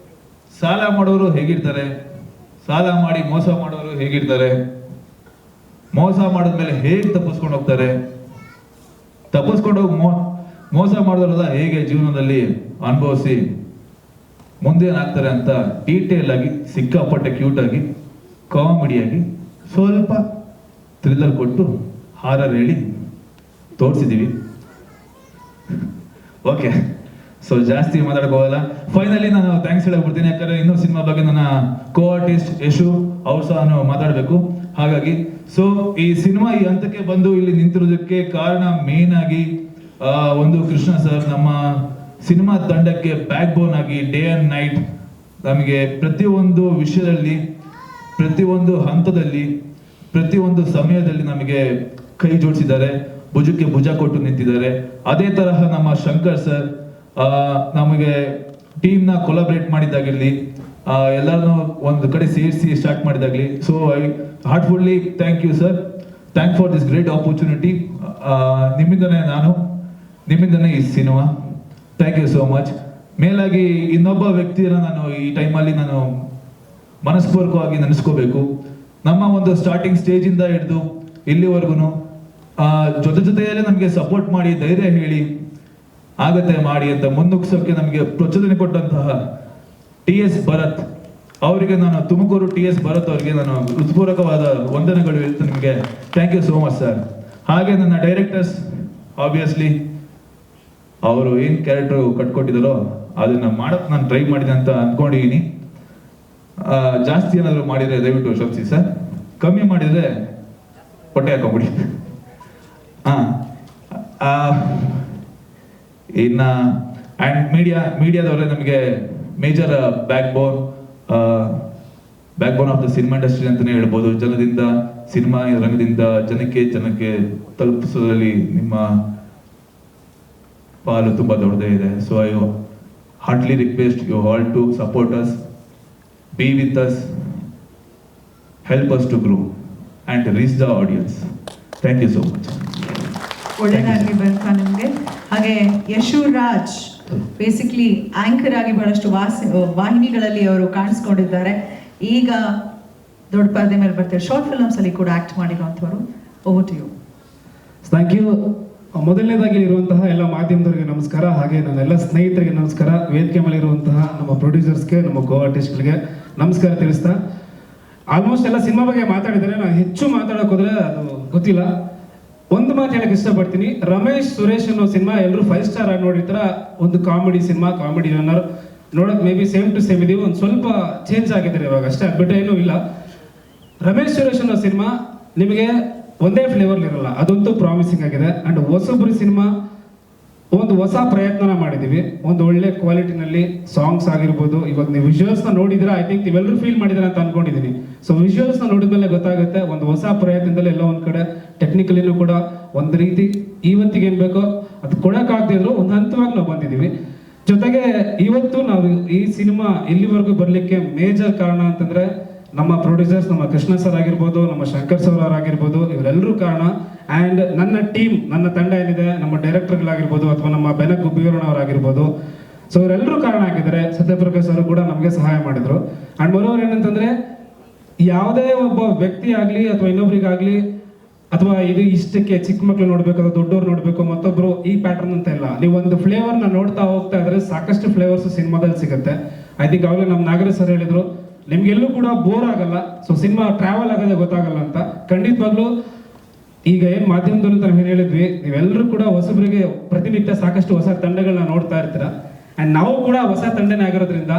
ಸಾಲ ಮಾಡೋರು ಹೇಗಿರ್ತಾರೆ, ಸಾಲ ಮಾಡಿ ಮೋಸ ಮಾಡೋರು ಹೇಗಿರ್ತಾರೆ, ಮೋಸ ಮಾಡಿದ್ಮೇಲೆ ಹೇಗೆ ತಪ್ಪಿಸ್ಕೊಂಡು ಹೋಗ್ತಾರೆ, ತಪ್ಪಿಸ್ಕೊಂಡು ಹೋಗಿ ಮೋಸ ಮಾಡೋದ್ರಲ್ಲ ಹೇಗೆ ಜೀವನದಲ್ಲಿ ಅನುಭವಿಸಿ ಮುಂದೇನಾಗ್ತಾರೆ ಅಂತ ಡೀಟೇಲ್ ಆಗಿ, ಸಿಕ್ಕಾಪಟ್ಟೆ ಕ್ಯೂಟ್ ಆಗಿ, ಕಾಮಿಡಿಯಾಗಿ, ಸ್ವಲ್ಪ ಥ್ರಿಲ್ಲರ್ ಕೊಟ್ಟು ಹಾರರ್ ಹೇಳಿ ತೋರಿಸಿದ್ದೀವಿ. ಓಕೆ, ಸೊ ಜಾಸ್ತಿ ಮಾತಾಡೋಲ್ಲ. ಫೈನಲಿ ನಾನು ಥ್ಯಾಂಕ್ಸ್ ಹೇಳಬಿಡ್ತೀನಿ, ಯಾಕಂದ್ರೆ ಇನ್ನೂ ಸಿನಿಮಾ ಬಗ್ಗೆ ನನ್ನ ಕೋ ಆರ್ಟಿಸ್ಟ್ ಯಶು ಅವ್ರು ಸಹ ಮಾಡಬೇಕು. ಹಾಗಾಗಿ ಸೊ ಈ ಸಿನಿಮಾ ಈ ಹಂತಕ್ಕೆ ಬಂದು ಇಲ್ಲಿ ನಿಂತಿರೋದಕ್ಕೆ ಕಾರಣ ಮೇನ್ ಆಗಿ ಒಂದು ಕೃಷ್ಣ ಸರ್ ನಮ್ಮ ಸಿನಿಮಾ ತಂಡಕ್ಕೆ ಬ್ಯಾಕ್ ಬೋನ್ ಆಗಿ ಡೇ ಅಂಡ್ ನೈಟ್ ನಮಗೆ ಪ್ರತಿಯೊಂದು ವಿಷಯದಲ್ಲಿ, ಪ್ರತಿಯೊಂದು ಹಂತದಲ್ಲಿ, ಪ್ರತಿಯೊಂದು ಸಮಯದಲ್ಲಿ ನಮಗೆ ಕೈ ಜೋಡಿಸಿದ್ದಾರೆ, ಭುಜಕ್ಕೆ ಭುಜ ಕೊಟ್ಟು ನಿಂತಿದ್ದಾರೆ. ಅದೇ ತರಹ ನಮ್ಮ ಶಂಕರ್ ಸರ್ ನಮಗೆ ಟೀಮ್ನ ಕೊಲಾಬ್ರೇಟ್ ಮಾಡಿದ್ದಾಗಿರಲಿ, ಎಲ್ಲರನ್ನೂ ಒಂದು ಕಡೆ ಸೇರಿಸಿ ಸ್ಟಾರ್ಟ್ ಮಾಡಿದಾಗಲಿ. So I heartfully thank you sir, thank for this great opportunity. ನಿಮ್ಮಿಂದನೇ ನಾನು, ನಿಮ್ಮಿಂದನೇ ಈ cinema. Thank you so much. ಮೇಲಾಗಿ ಇನ್ನೊಬ್ಬ ವ್ಯಕ್ತಿಯನ್ನು ನಾನು ಈ ಟೈಮಲ್ಲಿ ನಾನು ಮನಸ್ಪೂರ್ವಕವಾಗಿ ನೆನೆಸ್ಕೋಬೇಕು. ನಮ್ಮ ಒಂದು ಸ್ಟಾರ್ಟಿಂಗ್ ಸ್ಟೇಜಿಂದ ಹಿಡಿದು ಇಲ್ಲಿವರೆಗೂ ಜೊತೆಯಲ್ಲೇ ನಮಗೆ ಸಪೋರ್ಟ್ ಮಾಡಿ, ಧೈರ್ಯ ಹೇಳಿ, ಆಗತ್ತೆ ಮಾಡಿ ಅಂತ ಮುನ್ನುಗ್ಸೋಕೆ ನಮಗೆ ಪ್ರಚೋದನೆ ಕೊಟ್ಟಂತಹ TS ಭರತ್ ಅವರಿಗೆ ನಾನು, ತುಮಕೂರು TS ಭರತ್ ಅವರಿಗೆ ನಾನು ಹೃತ್ಪೂರ್ವಕವಾದ ವಂದನೆಗಳು ಹೇಳ್ತೇನೆ ನಿಮಗೆ. Thank you so much sir. ಹಾಗೆ ನನ್ನ ಡೈರೆಕ್ಟರ್ಸ್, ಆಬ್ವಿಯಸ್ಲಿ ಅವರು ಏನು ಕ್ಯಾರೆಕ್ಟರ್ ಕಟ್ಕೊಟ್ಟಿದ್ದಾರೋ ಅದನ್ನ ಮಾಡಕ್ ನಾನು ಟ್ರೈ ಮಾಡಿದೆ ಅಂತ ಅಂದ್ಕೊಂಡಿದ್ದೀನಿ. ಜಾಸ್ತಿ ಏನಾದರೂ ಮಾಡಿದರೆ ದಯವಿಟ್ಟು ಕ್ಷಮಿಸಿ ಸರ್, ಕಮ್ಮಿ ಮಾಡಿದರೆ ಹೊಟ್ಟೆ ಹಾಕೊಂಬಿಡಿ. ಇನ್ನ ಆ್ಯಂಡ್ ಮೀಡಿಯಾದವರೇ ನಮಗೆ major back bone of the cinema industry ಅಂತಲೇ ಹೇಳ್ಬೋದು. ಜನದಿಂದ, ಸಿನಿಮಾ ರಂಗದಿಂದ ಜನಕ್ಕೆ ತಲುಪಿಸೋದ್ರಲ್ಲಿ ನಿಮ್ಮ ಪಾಲು ತುಂಬ ದೊಡ್ಡದೇ ಇದೆ. So I heartly request you all to support us, be with us, help us to grow and reach the audience. Thank you so much. ಒಳ್ಳೆಯದಾಗಲಿ ಬರ್ತಾ ನಿಮಗೆ. ಹಾಗೆ ಯಶು ರಾಜ್ ಬೇಸಿಕ್ಲಿ ಆಂಕರ್ ಆಗಿ ಬಹಳಷ್ಟು ವಾಹಿನಿಗಳಲ್ಲಿ ಅವರು ಕಾಣಿಸ್ಕೊಂಡಿದ್ದಾರೆ. ಈಗ ದೊಡ್ಡ ಪರದೆ ಮೇಲೆ ಬರ್ತಾರೆ, ಶಾರ್ಟ್ ಫಿಲ್ಮ್ಸ್ ಅಲ್ಲಿ ಕೂಡ ಆಕ್ಟ್ ಮಾಡಿರುವಂಥವ್ರು. Over to you. Thank you. ಮೊದಲನೇದಾಗಿ ಇರುವಂತಹ ಎಲ್ಲ ಮಾಧ್ಯಮದವರಿಗೆ ನಮಸ್ಕಾರ, ಹಾಗೆ ನನ್ನ ಎಲ್ಲ ಸ್ನೇಹಿತರಿಗೆ ನಮಸ್ಕಾರ, ವೇದಿಕೆ ಮೇಲೆ ಇರುವಂತಹ ನಮ್ಮ ಪ್ರೊಡ್ಯೂಸರ್ಸ್ಗೆ, ನಮ್ಮ ಕೋ ಆರ್ಟಿಸ್ಟ್ಗಳಿಗೆ ನಮಸ್ಕಾರ ತಿಳಿಸ್ತಾ, ಆಲ್ಮೋಸ್ಟ್ ಎಲ್ಲ ಸಿನಿಮಾ ಬಗ್ಗೆ ಮಾತಾಡಿದ್ದಾರೆ. ನಾನು ಹೆಚ್ಚು ಮಾತಾಡೋಕೆ ಹೋದ್ರೆ ಅದು ಗೊತ್ತಿಲ್ಲ. ಒಂದು ಮಾತು ಹೇಳಕ್ಕೆ ಇಷ್ಟಪಡ್ತೀನಿ. ರಮೇಶ್ ಸುರೇಶ್ ಅನ್ನೋ ಸಿನಿಮಾ ಎಲ್ಲರೂ 5 ಸ್ಟಾರ್ ಆಗಿ ನೋಡಿರ್ತಾರ. ಒಂದು ಕಾಮಿಡಿ ಸಿನಿಮಾ, ಕಾಮಿಡಿ ರನ್ನರ್ ನೋಡೋಕೆ may be same to same ಇದೀವಿ. ಒಂದು ಸ್ವಲ್ಪ ಚೇಂಜ್ ಆಗಿದ್ದಾರೆ ಇವಾಗ ಅಷ್ಟೇ, ಬಿಟ್ಟರೆ ಏನೂ ಇಲ್ಲ. ರಮೇಶ್ ಸುರೇಶ್ ಅನ್ನೋ ಸಿನಿಮಾ ನಿಮಗೆ ಒಂದೇ ಫ್ಲೇವರ್ ಇರಲ್ಲ, ಅದಂತೂ ಪ್ರಾಮಿಸಿಂಗ್ ಆಗಿದೆ. ಅಂಡ್ ಹೊಸಬ್ರು ಸಿನಿಮಾ ಒಂದು ಹೊಸ ಪ್ರಯತ್ನ ಮಾಡಿದೀವಿ, ಒಂದು ಒಳ್ಳೆ ಕ್ವಾಲಿಟಿನಲ್ಲಿ ಸಾಂಗ್ಸ್ ಆಗಿರ್ಬೋದು. ಇವಾಗ ನೀವು ವಿಜುವಲ್ಸ್ನ ನೋಡಿದ್ರೆ ಐ ಥಿಂಕ್ ನೀವೆಲ್ಲರೂ ಫೀಲ್ ಮಾಡಿದ್ರೆ ಅಂತ ಅನ್ಕೊಂಡಿದ್ದೀನಿ. ಸೊ ವಿಜುವಲ್ಸ್ನ ನೋಡಿದ್ಮೇಲೆ ಗೊತ್ತಾಗುತ್ತೆ ಒಂದು ಹೊಸ ಪ್ರಯತ್ನದಲ್ಲಿ ಎಲ್ಲ ಒಂದು ಕಡೆ ಟೆಕ್ನಿಕಲಿನೂ ಕೂಡ ಒಂದು ರೀತಿ ಇವತ್ತಿಗೆ ಏನು ಬೇಕೋ ಅದು ಕೊಡೋಕ್ಕಾಗದಿದ್ರು ಒಂದು ಹಂತವಾಗಿ ನಾವು ಬಂದಿದ್ದೀವಿ. ಜೊತೆಗೆ ಇವತ್ತು ನಾವು ಈ ಸಿನಿಮಾ ಇಲ್ಲಿವರೆಗೂ ಬರಲಿಕ್ಕೆ ಮೇಜರ್ ಕಾರಣ ಅಂತಂದ್ರೆ ನಮ್ಮ ಪ್ರೊಡ್ಯೂಸರ್ಸ್, ನಮ್ಮ ಕೃಷ್ಣ ಸರ್ ಆಗಿರ್ಬೋದು, ನಮ್ಮ ಶಂಕರ್ ಸರ್ ಅವರಾಗಿರ್ಬೋದು, ಇವರೆಲ್ಲರೂ ಕಾರಣ. ಆ್ಯಂಡ್ ನನ್ನ ಟೀಮ್, ನನ್ನ ತಂಡ ಏನಿದೆ, ನಮ್ಮ ಡೈರೆಕ್ಟರ್ಗಳಾಗಿರ್ಬೋದು ಅಥವಾ ನಮ್ಮ ಬೆನಕ್ ಗುಬ್ಬಿವರಣ ಅವರಾಗಿರ್ಬೋದು, ಸೊ ಇವರೆಲ್ಲರೂ ಕಾರಣ ಆಗಿದ್ದಾರೆ. ಸತ್ಯಪ್ರಕಾಶ್ ಅವರು ಕೂಡ ನಮಗೆ ಸಹಾಯ ಮಾಡಿದ್ರು. ಆ್ಯಂಡ್ ಬರೋರು ಏನಂತಂದ್ರೆ ಯಾವುದೇ ಒಬ್ಬ ವ್ಯಕ್ತಿ ಆಗಲಿ ಅಥವಾ ಇನ್ನೊಬ್ರಿಗಾಗಲಿ ಅಥವಾ ಇದು ಇಷ್ಟಕ್ಕೆ ಚಿಕ್ಕ ಮಕ್ಳು ನೋಡ್ಬೇಕು ಅಥವಾ ದೊಡ್ಡವ್ರು ನೋಡ್ಬೇಕು ಮತ್ತೊಬ್ರು ಈ ಪ್ಯಾಟರ್ನ್ ಅಂತ ಇಲ್ಲ. ನೀವು ಒಂದು ಫ್ಲೇವರ್ನ ನೋಡ್ತಾ ಹೋಗ್ತಾ ಇದ್ರೆ ಸಾಕಷ್ಟು ಫ್ಲೇವರ್ಸ್ ಸಿನಿಮಾದಲ್ಲಿ ಸಿಗುತ್ತೆ. ಐ ಥಿಂಕ್ ಅವಾಗಲೇ ನಮ್ಮ ನಾಗರಾಜ್ ಸರ್ ಹೇಳಿದ್ರು ನಿಮ್ಗೆಲ್ಲೂ ಕೂಡ ಬೋರ್ ಆಗಲ್ಲ, ಸೊ ಸಿನಿಮಾ ಟ್ರಾವೆಲ್ ಆಗೋದೇ ಗೊತ್ತಾಗಲ್ಲ ಅಂತ. ಖಂಡಿತವಾಗ್ಲೂ ಈಗ ಏನು ಮಾಧ್ಯಮದಲ್ಲೂ ನಾವು ಏನು ಹೇಳಿದ್ವಿ, ನೀವೆಲ್ಲರೂ ಕೂಡ ಹೊಸಬರಿಗೆ ಪ್ರತಿನಿತ್ಯ ಸಾಕಷ್ಟು ಹೊಸ ತಂಡಗಳನ್ನ ನೋಡ್ತಾ ಇರ್ತೀರ. ಆ್ಯಂಡ್ ನಾವು ಕೂಡ ಹೊಸ ತಂಡನೇ ಆಗಿರೋದ್ರಿಂದ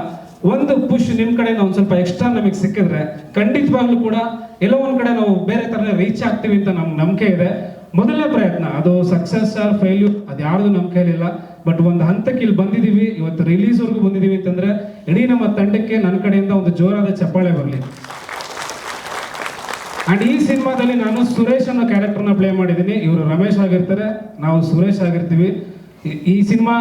ಒಂದು ಪುಷ್ ನಿಮ್ಮ ಕಡೆಯಿಂದ ಒಂದು ಸ್ವಲ್ಪ ಎಕ್ಸ್ಟ್ರಾ ನಮಗೆ ಸಿಕ್ಕಿದ್ರೆ ಖಂಡಿತವಾಗ್ಲೂ ಕೂಡ ಎಲ್ಲೋ ಒಂದು ಕಡೆ ನಾವು ಬೇರೆ ಥರ ರೀಚ್ ಆಗ್ತೀವಿ ಅಂತ ನಮ್ಗೆ ನಂಬಿಕೆ ಇದೆ. ಮೊದಲನೇ ಪ್ರಯತ್ನ ಅದು ಸಕ್ಸಸ್ ಆರ್ ಫೇಲ್ಯೂರ್ ಅದು ಯಾರ್ದು ನಮ್ಮ ಕೈಲಿಲ್ಲ. ಬಟ್ ಒಂದು ಹಂತಕ್ಕೆ ಇಲ್ಲಿ ಬಂದಿದ್ದೀವಿ, ಇವತ್ತು ರಿಲೀಸ್ವರೆಗೂ ಬಂದಿದ್ದೀವಿ ಅಂತಂದ್ರೆ ಇಡೀ ನಮ್ಮ ತಂಡಕ್ಕೆ ನನ್ನ ಕಡೆಯಿಂದ ಒಂದು ಜೋರಾದ ಚಪ್ಪಾಳೆ ಬರಲಿ. ಅಂಡ್ ಈ ಸಿನಿಮಾದಲ್ಲಿ ನಾನು ಸುರೇಶ್ ಅನ್ನೋ ಕ್ಯಾರೆಕ್ಟರ್ನ ಪ್ಲೇ ಮಾಡಿದ್ದೀನಿ. ಇವರು ರಮೇಶ್ ಆಗಿರ್ತಾರೆ, ನಾವು ಸುರೇಶ್ ಆಗಿರ್ತೀವಿ. ಈ ಸಿನಿಮಾ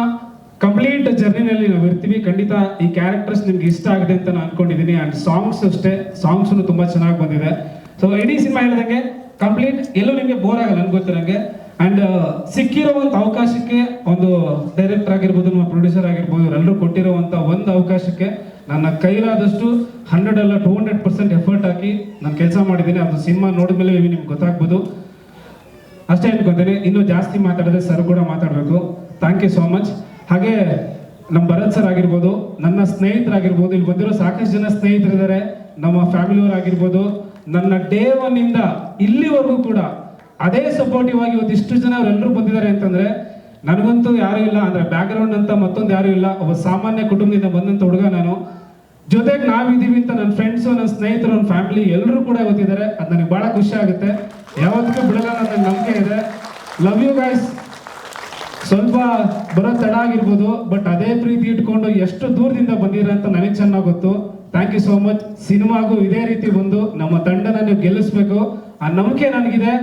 ಕಂಪ್ಲೀಟ್ ಜರ್ನಿನಲ್ಲಿ ನಾವು ಇರ್ತೀವಿ. ಖಂಡಿತ ಈ ಕ್ಯಾರೆಕ್ಟರ್ಸ್ ನಿಮ್ಗೆ ಇಷ್ಟ ಆಗಿದೆ ಅಂತ ನಾನು ಅನ್ಕೊಂಡಿದ್ದೀನಿ. ಆ್ಯಂಡ್ ಸಾಂಗ್ಸ್ ಅಷ್ಟೇ, ಸಾಂಗ್ಸು ತುಂಬ ಚೆನ್ನಾಗಿ ಬಂದಿದೆ. ಸೊ ಇಡೀ ಸಿನಿಮಾ ಹೇಳಿದಂಗೆ ಕಂಪ್ಲೀಟ್ ಎಲ್ಲೂ ನಿಮಗೆ ಬೋರ್ ಆಗಲ್ಲ ನನ್ಗೆ ಗೊತ್ತಿರಂಗೆ. ಆ್ಯಂಡ್ ಸಿಕ್ಕಿರೋವಂಥ ಅವಕಾಶಕ್ಕೆ ಒಂದು ಡೈರೆಕ್ಟರ್ ಆಗಿರ್ಬೋದು, ನಮ್ಮ ಪ್ರೊಡ್ಯೂಸರ್ ಆಗಿರ್ಬೋದು, ಇವರೆಲ್ಲರೂ ಕೊಟ್ಟಿರೋವಂಥ ಒಂದು ಅವಕಾಶಕ್ಕೆ ನನ್ನ ಕೈಲಾದಷ್ಟು 100 ಅಲ್ಲ 200% ಎಫರ್ಟ್ ಹಾಕಿ ನಾನು ಕೆಲಸ ಮಾಡಿದ್ದೀನಿ. ಅದು ಸಿನಿಮಾ ನೋಡಿದ್ಮೇಲೆ ನಿಮ್ಗೆ ಗೊತ್ತಾಗ್ಬೋದು. ಅಷ್ಟೇ ಅನ್ಕೊಂತೀನಿ. ಇನ್ನೂ ಜಾಸ್ತಿ ಮಾತಾಡಿದ್ರೆ ಸರ್ ಕೂಡ ಮಾತಾಡಬೇಕು. Thank you so much. ಹಾಗೆ ನಮ್ಮ ಭರತ್ ಸರ್ ಆಗಿರ್ಬೋದು, ನನ್ನ ಸ್ನೇಹಿತರಾಗಿರ್ಬೋದು, ಇಲ್ಲಿ ಬಂದಿರೋ ಸಾಕಷ್ಟು ಜನ ಸ್ನೇಹಿತರಿದ್ದಾರೆ, ನಮ್ಮ ಫ್ಯಾಮಿಲಿಯವರಾಗಿರ್ಬೋದು, ನನ್ನ ಡೇ 1 ಇಂದ ಇಲ್ಲಿವರೆಗೂ ಕೂಡ ಅದೇ ಸಪೋರ್ಟಿವ್ ಆಗಿ ಇವತ್ತು ಇಷ್ಟು ಜನ ಅವರೆಲ್ಲರೂ ಬಂದಿದ್ದಾರೆ ಅಂತಂದ್ರೆ ನನಗಂತೂ ಯಾರು ಇಲ್ಲ, ಅಂದ್ರೆ ಬ್ಯಾಕ್ಗ್ರೌಂಡ್ ಅಂತ ಮತ್ತೊಂದು ಯಾರು ಇಲ್ಲ. ಒಬ್ಬ ಸಾಮಾನ್ಯ ಕುಟುಂಬದಿಂದ ಬಂದಂತ ಹುಡುಗ ನಾನು. ಜೊತೆಗೆ ನಾವಿದ್ದೀವಿ ಅಂತ ನನ್ನ ಫ್ರೆಂಡ್ಸು, ನನ್ನ ಸ್ನೇಹಿತರು, ನನ್ನ ಫ್ಯಾಮಿಲಿ ಎಲ್ಲರೂ ಕೂಡ ಇವತ್ತಿದ್ದಾರೆ. ಅದು ನನಗೆ ಬಹಳ ಖುಷಿ ಆಗುತ್ತೆ. ಯಾವತ್ತಿಗೂ ಬಿಡಲ್ಲ ನನ್ನ ನಂಬಿಕೆ ಇದೆ. Love you guys. ಸ್ವಲ್ಪ ಬರೋ ತಡ ಆಗಿರ್ಬೋದು, ಬಟ್ ಅದೇ ಪ್ರೀತಿ ಇಟ್ಕೊಂಡು ಎಷ್ಟು ದೂರದಿಂದ ಬಂದಿರ ಅಂತ ನನಗೆ ಚೆನ್ನಾಗಿ ಗೊತ್ತು. Thank you so much. ಸಿನಿಮಾಗೂ ಇದೇ ರೀತಿ ಬಂದು ನಮ್ಮ ತಂಡನ ನೀವು ಗೆಲ್ಲಿಸ್ಬೇಕು, ಆ ನಂಬಿಕೆ ನನಗಿದೆ.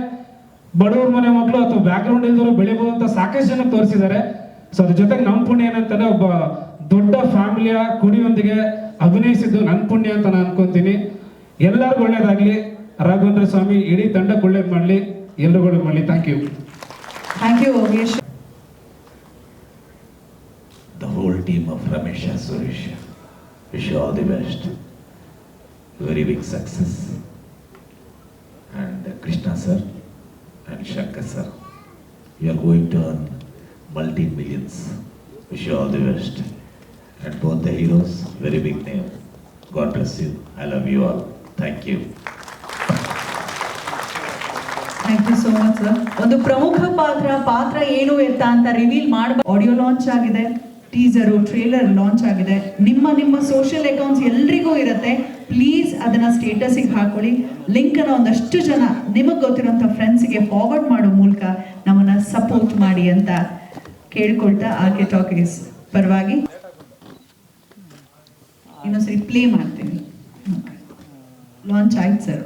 ಬಡವ್ರ ಮನೆ ಮಕ್ಕಳು ಅಥವಾ ಬ್ಯಾಕ್ಗ್ರೌಂಡ್ ಇಲ್ದವರು ಬೆಳಿಬೋದು ಅಂತ ಸಾಕಷ್ಟು ಜನ ತೋರಿಸಿದ್ದಾರೆ. ಸೊ ಅದ್ರ ಜೊತೆಗೆ ನಮ್ಮ ಪುಣ್ಯ ಏನಂತಾನೆ ಒಬ್ಬ ದೊಡ್ಡ ಫ್ಯಾಮಿಲಿಯ ಕುಡಿಯೊಂದಿಗೆ ಅಭಿನಯಿಸಿದ್ದು ನನ್ನ ಪುಣ್ಯ ಅಂತ ನಾನು ಅನ್ಕೊಂತೀನಿ. ಎಲ್ಲರಿಗೂ ಒಳ್ಳೇದಾಗ್ಲಿ. ರಾಘವೇಂದ್ರ ಸ್ವಾಮಿ ಇಡೀ ತಂಡಕ್ಕೆ ಒಳ್ಳೇದು ಮಾಡಲಿ, ಎಲ್ರಿಗೂ ಒಳ್ಳೇದು ಮಾಡಲಿ. Thank you. Thank you Yogesh. The whole team of Ramesh and Suresh, wish you all the best. Very big success. And Krishna sir and Shankar sir, you are going to earn multi-millions. Wish you all the best. And both the heroes, very big name. God bless you. I love you all. Thank you. Thank you so much sir. ಒಂದು ಪ್ರಮುಖ ಪಾತ್ರ ಏನು ಅಂತ reveal ಮಾಡಬೇಕು. Audio launch ಆಗಿದೆ, teaser, trailer launch ಆಗಿದೆ. ನಿಮ್ಮ social accounts ಎಲ್ರಿಗೂ ಇರುತ್ತೆ. ಪ್ಲೀಸ್ ಅದನ್ನ ಸ್ಟೇಟಸ್ಗೆ ಹಾಕೊಳ್ಳಿ. ಲಿಂಕನ್ನು ಒಂದಷ್ಟು ಜನ ನಿಮಗೆ ಗೊತ್ತಿರೋಂಥ ಫ್ರೆಂಡ್ಸಿಗೆ ಫಾರ್ವರ್ಡ್ ಮಾಡೋ ಮೂಲಕ ನಮ್ಮನ್ನ ಸಪೋರ್ಟ್ ಮಾಡಿ ಅಂತ ಕೇಳ್ಕೊಳ್ತಾ ಆರ್ಕೆ ಟಾಕೀಸ್ ಪರವಾಗಿ ಇನ್ನೊಂದ್ಸರಿ ಪ್ಲೇ ಮಾಡ್ತೀನಿ. ಲಾಂಚ್ ಆಯ್ತು ಸರ್.